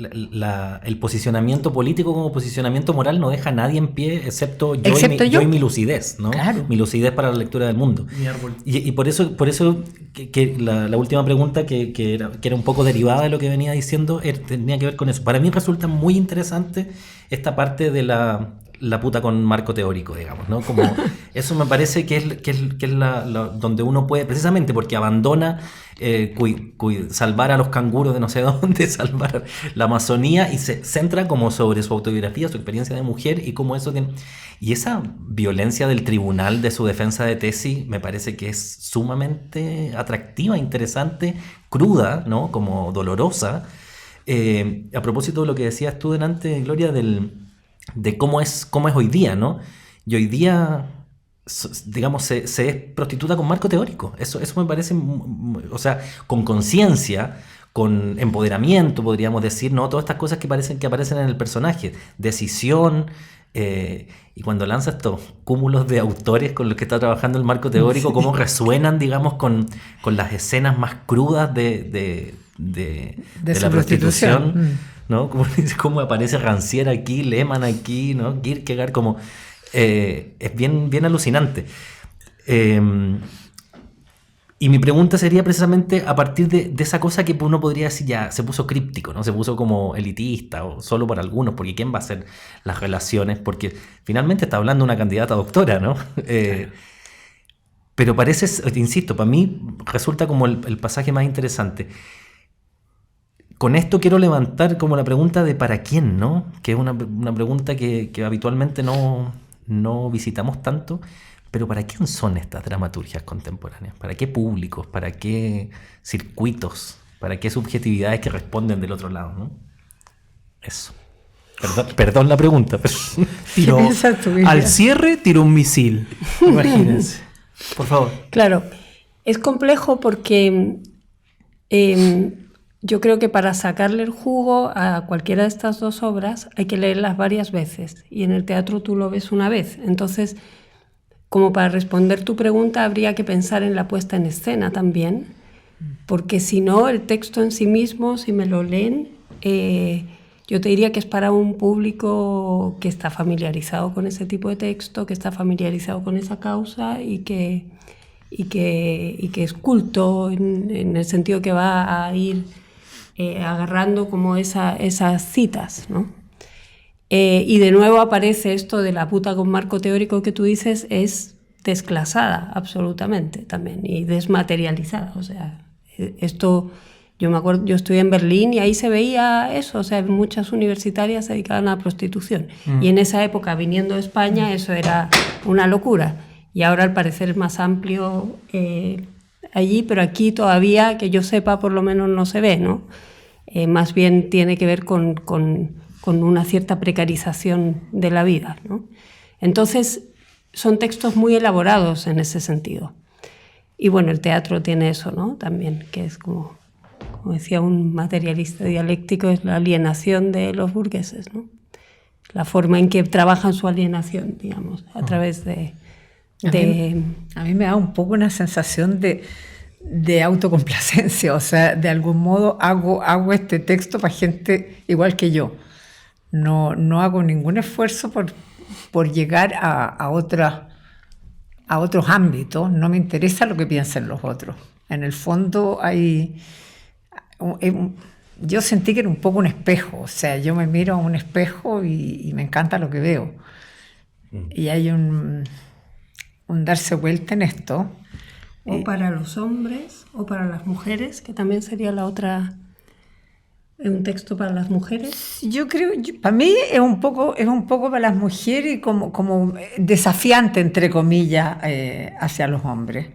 el posicionamiento político como posicionamiento moral no deja a nadie en pie, excepto yo y mi lucidez, ¿no? Claro. Mi lucidez para la lectura del mundo. Y por eso que la última pregunta, que era un poco derivada de lo que venía diciendo, tenía que ver con eso. Para mí resulta muy interesante esta parte de la puta con marco teórico, digamos, ¿no? Como eso me parece que es donde uno puede, precisamente porque abandona salvar a los canguros de no sé dónde, salvar la Amazonía, y se centra como sobre su autobiografía, su experiencia de mujer, y cómo eso tiene... Y esa violencia del tribunal de su defensa de tesis me parece que es sumamente atractiva, interesante, cruda, ¿no? Como dolorosa. A propósito de lo que decías tú delante, Gloria, de cómo es hoy día, ¿no? Y hoy día, digamos, se es prostituta con marco teórico. Eso me parece, o sea, con conciencia, con empoderamiento, podríamos decir, ¿no? Todas estas cosas que aparecen en el personaje. Decisión, y cuando lanza estos cúmulos de autores con los que está trabajando el marco teórico, cómo resuenan, digamos, con las escenas más crudas de la prostitución. ¿No? Como aparece Rancière aquí, Lehmann aquí, ¿no? Kierkegaard, como es bien alucinante. Y mi pregunta sería precisamente a partir de esa cosa que uno podría decir ya se puso críptico, ¿no? Se puso como elitista o solo para algunos, porque ¿quién va a hacer las relaciones? Porque finalmente está hablando una candidata a doctora, ¿no? Pero parece, insisto, para mí resulta como el pasaje más interesante. Con esto quiero levantar como la pregunta de ¿para quién?, ¿no? Que es una pregunta que habitualmente no visitamos tanto, pero ¿para quién son estas dramaturgias contemporáneas? ¿Para qué públicos? ¿Para qué circuitos? ¿Para qué subjetividades que responden del otro lado, ¿no? Eso. Perdón la pregunta, pero... Al cierre tiró un misil. Imagínense. Por favor. Claro, es complejo porque... yo creo que para sacarle el jugo a cualquiera de estas dos obras hay que leerlas varias veces, y en el teatro tú lo ves una vez. Entonces, como para responder tu pregunta, habría que pensar en la puesta en escena también, porque si no, el texto en sí mismo, si me lo leen, yo te diría que es para un público que está familiarizado con ese tipo de texto, que está familiarizado con esa causa y que es culto en el sentido que va a ir agarrando como esas citas, ¿no? Y de nuevo aparece esto de la puta con marco teórico que tú dices, es desclasada absolutamente también y desmaterializada. O sea, esto, yo me acuerdo, yo estudié en Berlín y ahí se veía eso, o sea, muchas universitarias se dedicaban a la prostitución. Y en esa época, viniendo de España, eso era una locura. Y ahora al parecer es más amplio allí, pero aquí todavía, que yo sepa, por lo menos no se ve, ¿no? Más bien tiene que ver con una cierta precarización de la vida, ¿no? Entonces, son textos muy elaborados en ese sentido. Y bueno, el teatro tiene eso, ¿no? También, que es como decía un materialista dialéctico, es la alienación de los burgueses, ¿no? La forma en que trabajan su alienación, digamos, a través de... A mí me da un poco una sensación de autocomplacencia, o sea, de algún modo hago este texto para gente igual que yo. No hago ningún esfuerzo por llegar a otros ámbitos, no me interesa lo que piensen los otros. En el fondo yo sentí que era un poco un espejo, o sea, yo me miro a un espejo y me encanta lo que veo. Y hay un darse vuelta en esto. O para los hombres o para las mujeres, que también sería la otra, un texto para las mujeres. Yo creo, para mí es un poco para las mujeres y como desafiante, entre comillas, hacia los hombres.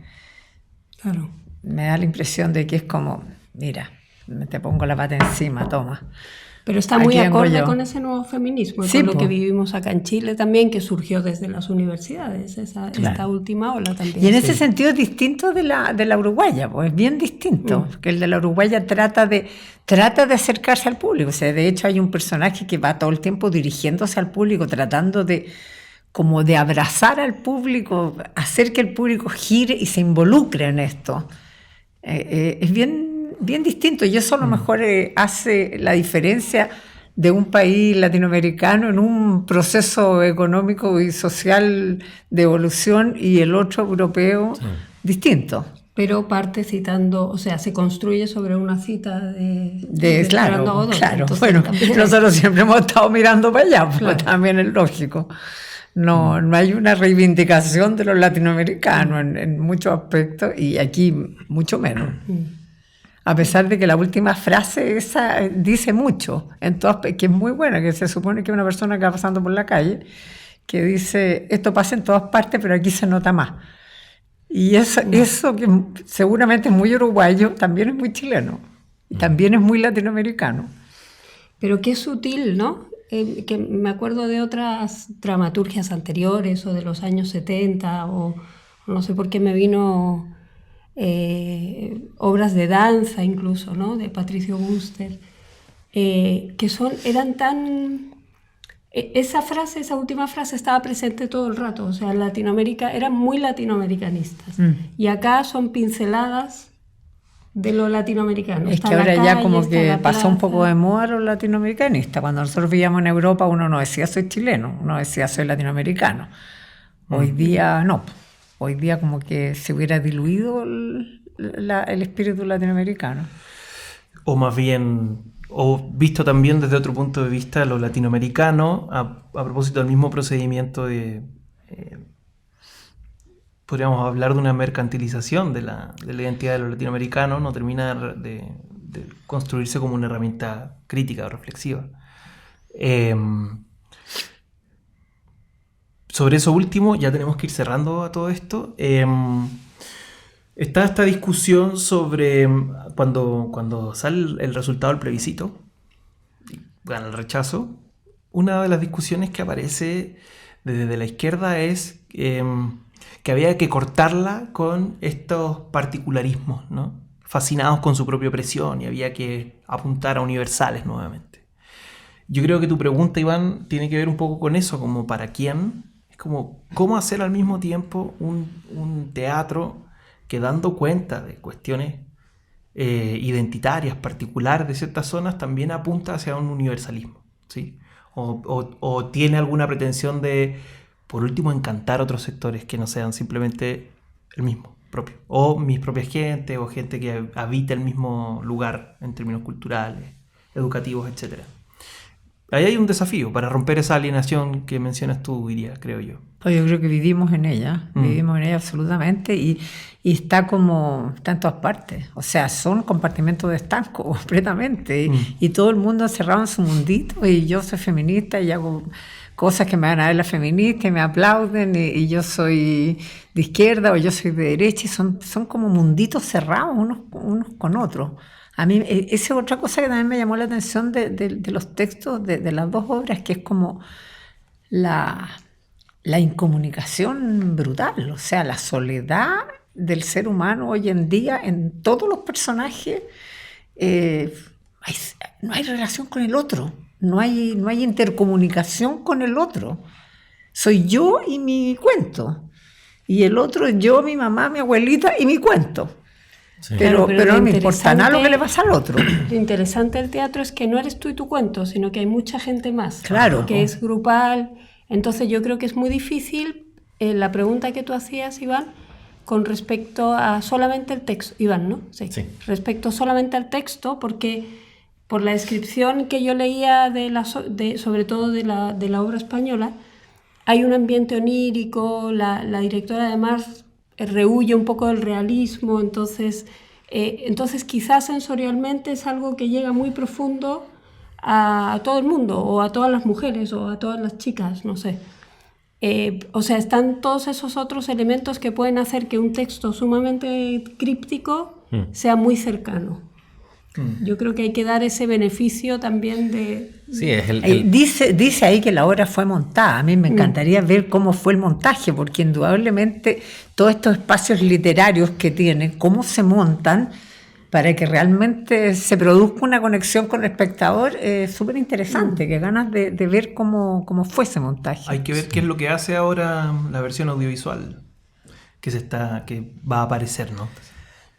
Claro. Me da la impresión de que es como, mira, te pongo la pata encima, toma. Pero está muy acorde con ese nuevo feminismo, sí, con lo que vivimos acá en Chile también, que surgió desde las universidades, esta última ola también. Y en ese sentido es distinto de la uruguaya, pues es bien distinto, que el de la uruguaya trata de acercarse al público. O sea, de hecho hay un personaje que va todo el tiempo dirigiéndose al público, tratando de como de abrazar al público, hacer que el público gire y se involucre en esto. Es bien distinto, y eso a lo mejor hace la diferencia de un país latinoamericano en un proceso económico y social de evolución y el otro europeo distinto. Pero parte citando, o sea, se construye sobre una cita de Claro, Fernando Godoy. claro. Entonces, Bueno, también nosotros siempre hemos estado mirando para allá, pues Claro. también es lógico. No hay una reivindicación de los latinoamericanos en muchos aspectos, y aquí mucho menos. A pesar de que la última frase esa dice mucho, que es muy buena, que se supone que es una persona que va pasando por la calle, que dice, esto pasa en todas partes, pero aquí se nota más. Y eso que seguramente es muy uruguayo, también es muy chileno, y también es muy latinoamericano. Pero qué sutil, ¿no? Que me acuerdo de otras dramaturgias anteriores o de los años 70 o no sé por qué me vino obras de danza incluso, ¿no? De Patricio Buster, que eran tan... Esa última frase estaba presente todo el rato, o sea, Latinoamérica, eran muy latinoamericanistas. Y acá son pinceladas de lo latinoamericano. Es Está que la ahora ya calle, como está que la pasó un plaza. poco de moda los latinoamericanistas. Cuando nosotros vivíamos en Europa, uno no decía soy chileno, uno decía soy latinoamericano. Hoy día no. Hoy día como que se hubiera diluido el espíritu latinoamericano. O más bien, o visto también desde otro punto de vista, lo latinoamericano, a propósito del mismo procedimiento de... podríamos hablar de una mercantilización de la identidad de los latinoamericanos, no termina de construirse como una herramienta crítica o reflexiva. Sobre eso último, ya tenemos que ir cerrando a todo esto. Está esta discusión sobre cuando sale el resultado del plebiscito, y gana el rechazo. Una de las discusiones que aparece desde la izquierda es que había que cortarla con estos particularismos, ¿no? Fascinados con su propia opresión, y había que apuntar a universales nuevamente. Yo creo que tu pregunta, Iván, tiene que ver un poco con eso, como para quién. Es como cómo hacer al mismo tiempo un teatro que, dando cuenta de cuestiones identitarias, particulares de ciertas zonas, también apunta hacia un universalismo, ¿sí? O tiene alguna pretensión de, por último, encantar otros sectores que no sean simplemente el mismo propio, o mis propias gente, o gente que habita el mismo lugar en términos culturales, educativos, etc. Ahí hay un desafío para romper esa alienación que mencionas tú, diría, creo yo. Pues yo creo que vivimos en ella absolutamente, y está en todas partes. O sea, son compartimentos de estanco completamente, y todo el mundo encerrado en su mundito, y yo soy feminista y hago cosas que me van a ver las feministas y me aplauden, y yo soy de izquierda o yo soy de derecha, y son como munditos cerrados unos con otros. A mí esa es otra cosa que también me llamó la atención de los textos de las dos obras, que es como la incomunicación brutal, o sea, la soledad del ser humano hoy en día en todos los personajes. No hay relación con el otro, no hay intercomunicación con el otro. Soy yo y mi cuento, y el otro es yo, mi mamá, mi abuelita y mi cuento. Sí. Pero no me importa nada lo que le pasa al otro. Lo interesante del teatro es que no eres tú y tu cuento, sino que hay mucha gente más. Claro. Que es grupal. Entonces yo creo que es muy difícil la pregunta que tú hacías, Iván, con respecto a solamente el texto. Iván, ¿no? Sí. Respecto solamente al texto, porque por la descripción que yo leía sobre todo de la obra española, hay un ambiente onírico, la directora además rehuye un poco del realismo, entonces quizás sensorialmente es algo que llega muy profundo a todo el mundo, o a todas las mujeres, o a todas las chicas, no sé. O sea, están todos esos otros elementos que pueden hacer que un texto sumamente críptico sea muy cercano. Yo creo que hay que dar ese beneficio también de... Sí, es Dice ahí que la obra fue montada. A mí me encantaría ver cómo fue el montaje, porque indudablemente todos estos espacios literarios que tienen, cómo se montan, para que realmente se produzca una conexión con el espectador, súper interesante, que ganas de ver cómo fue ese montaje. Hay que ver qué es lo que hace ahora la versión audiovisual que va a aparecer, ¿no?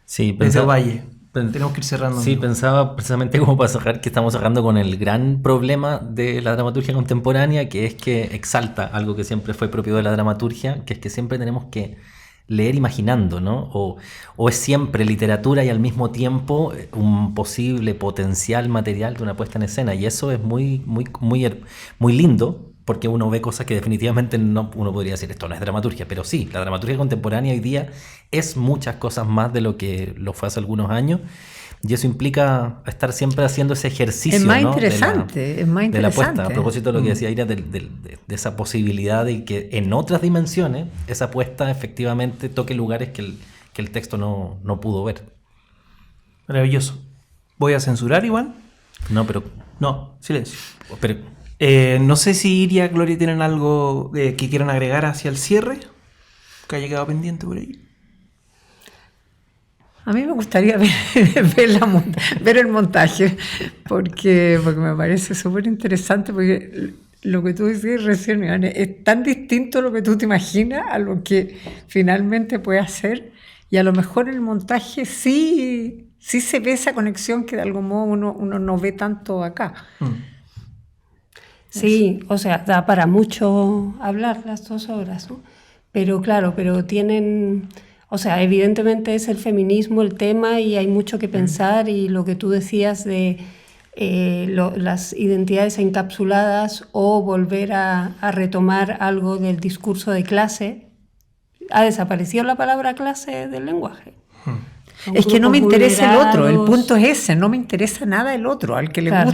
Sí, Desde Valle. Tenemos que ir cerrando. Sí, amigo. pensaba precisamente como para cerrar que estamos cerrando con el gran problema de la dramaturgia contemporánea, que es que exalta algo que siempre fue propio de la dramaturgia, que es que siempre tenemos que leer imaginando, ¿no? O es siempre literatura y al mismo tiempo un posible potencial material de una puesta en escena. Y eso es muy lindo, porque uno ve cosas que definitivamente uno podría decir, esto no es dramaturgia, pero sí, la dramaturgia contemporánea hoy día es muchas cosas más de lo que lo fue hace algunos años, y eso implica estar siempre haciendo ese ejercicio, es más ¿no? interesante, es más de la interesante. apuesta. A propósito de lo que decía Ira, de esa posibilidad de que en otras dimensiones esa apuesta efectivamente toque lugares que el texto no pudo ver. Maravilloso. ¿Voy a censurar, Iván? No, pero No, silencio. No sé si Iria, Gloria tienen algo que quieran agregar hacia el cierre, que haya quedado pendiente por ahí. A mí me gustaría ver el montaje, porque me parece súper interesante, porque lo que tú decías recién, Iván, es tan distinto lo que tú te imaginas a lo que finalmente puede hacer, y a lo mejor el montaje sí se ve esa conexión que de algún modo uno no ve tanto acá. Sí, o sea, da para mucho hablar las 2 horas, ¿no? Pero claro, tienen, o sea, evidentemente es el feminismo el tema y hay mucho que pensar, y lo que tú decías de las identidades encapsuladas o volver a retomar algo del discurso de clase. ¿Ha desaparecido la palabra clase del lenguaje? Es que no me interesa el otro, el vulnerados. punto es ese, no me interesa nada el otro, al que le Claro.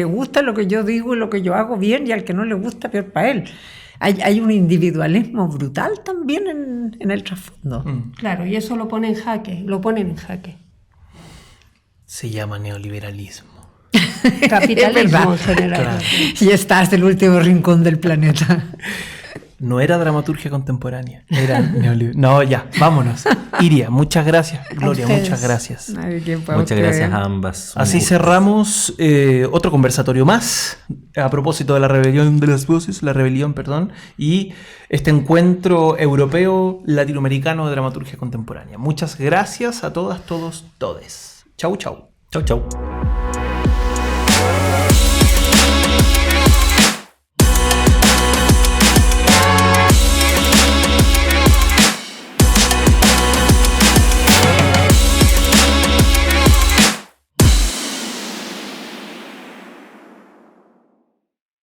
gusta lo que yo digo y lo que yo hago bien, y al que no le gusta, peor para él. Hay un individualismo brutal también en el trasfondo. Claro, y eso lo ponen en jaque. Se llama neoliberalismo. Capitalismo verdad. en general. Claro. Y estás del último rincón del planeta. No era dramaturgia contemporánea, era neoliberalismo. No, ya, vámonos. Iria, muchas gracias. Gloria, ustedes. muchas gracias. Ay, qué pa' muchas ustedes. gracias a ambas. Un Así gusto. cerramos otro conversatorio más a propósito de la rebelión de las voces, y este encuentro europeo latinoamericano de dramaturgia contemporánea. Muchas gracias a todas, todos, todes. Chau, chau. Chau, chau.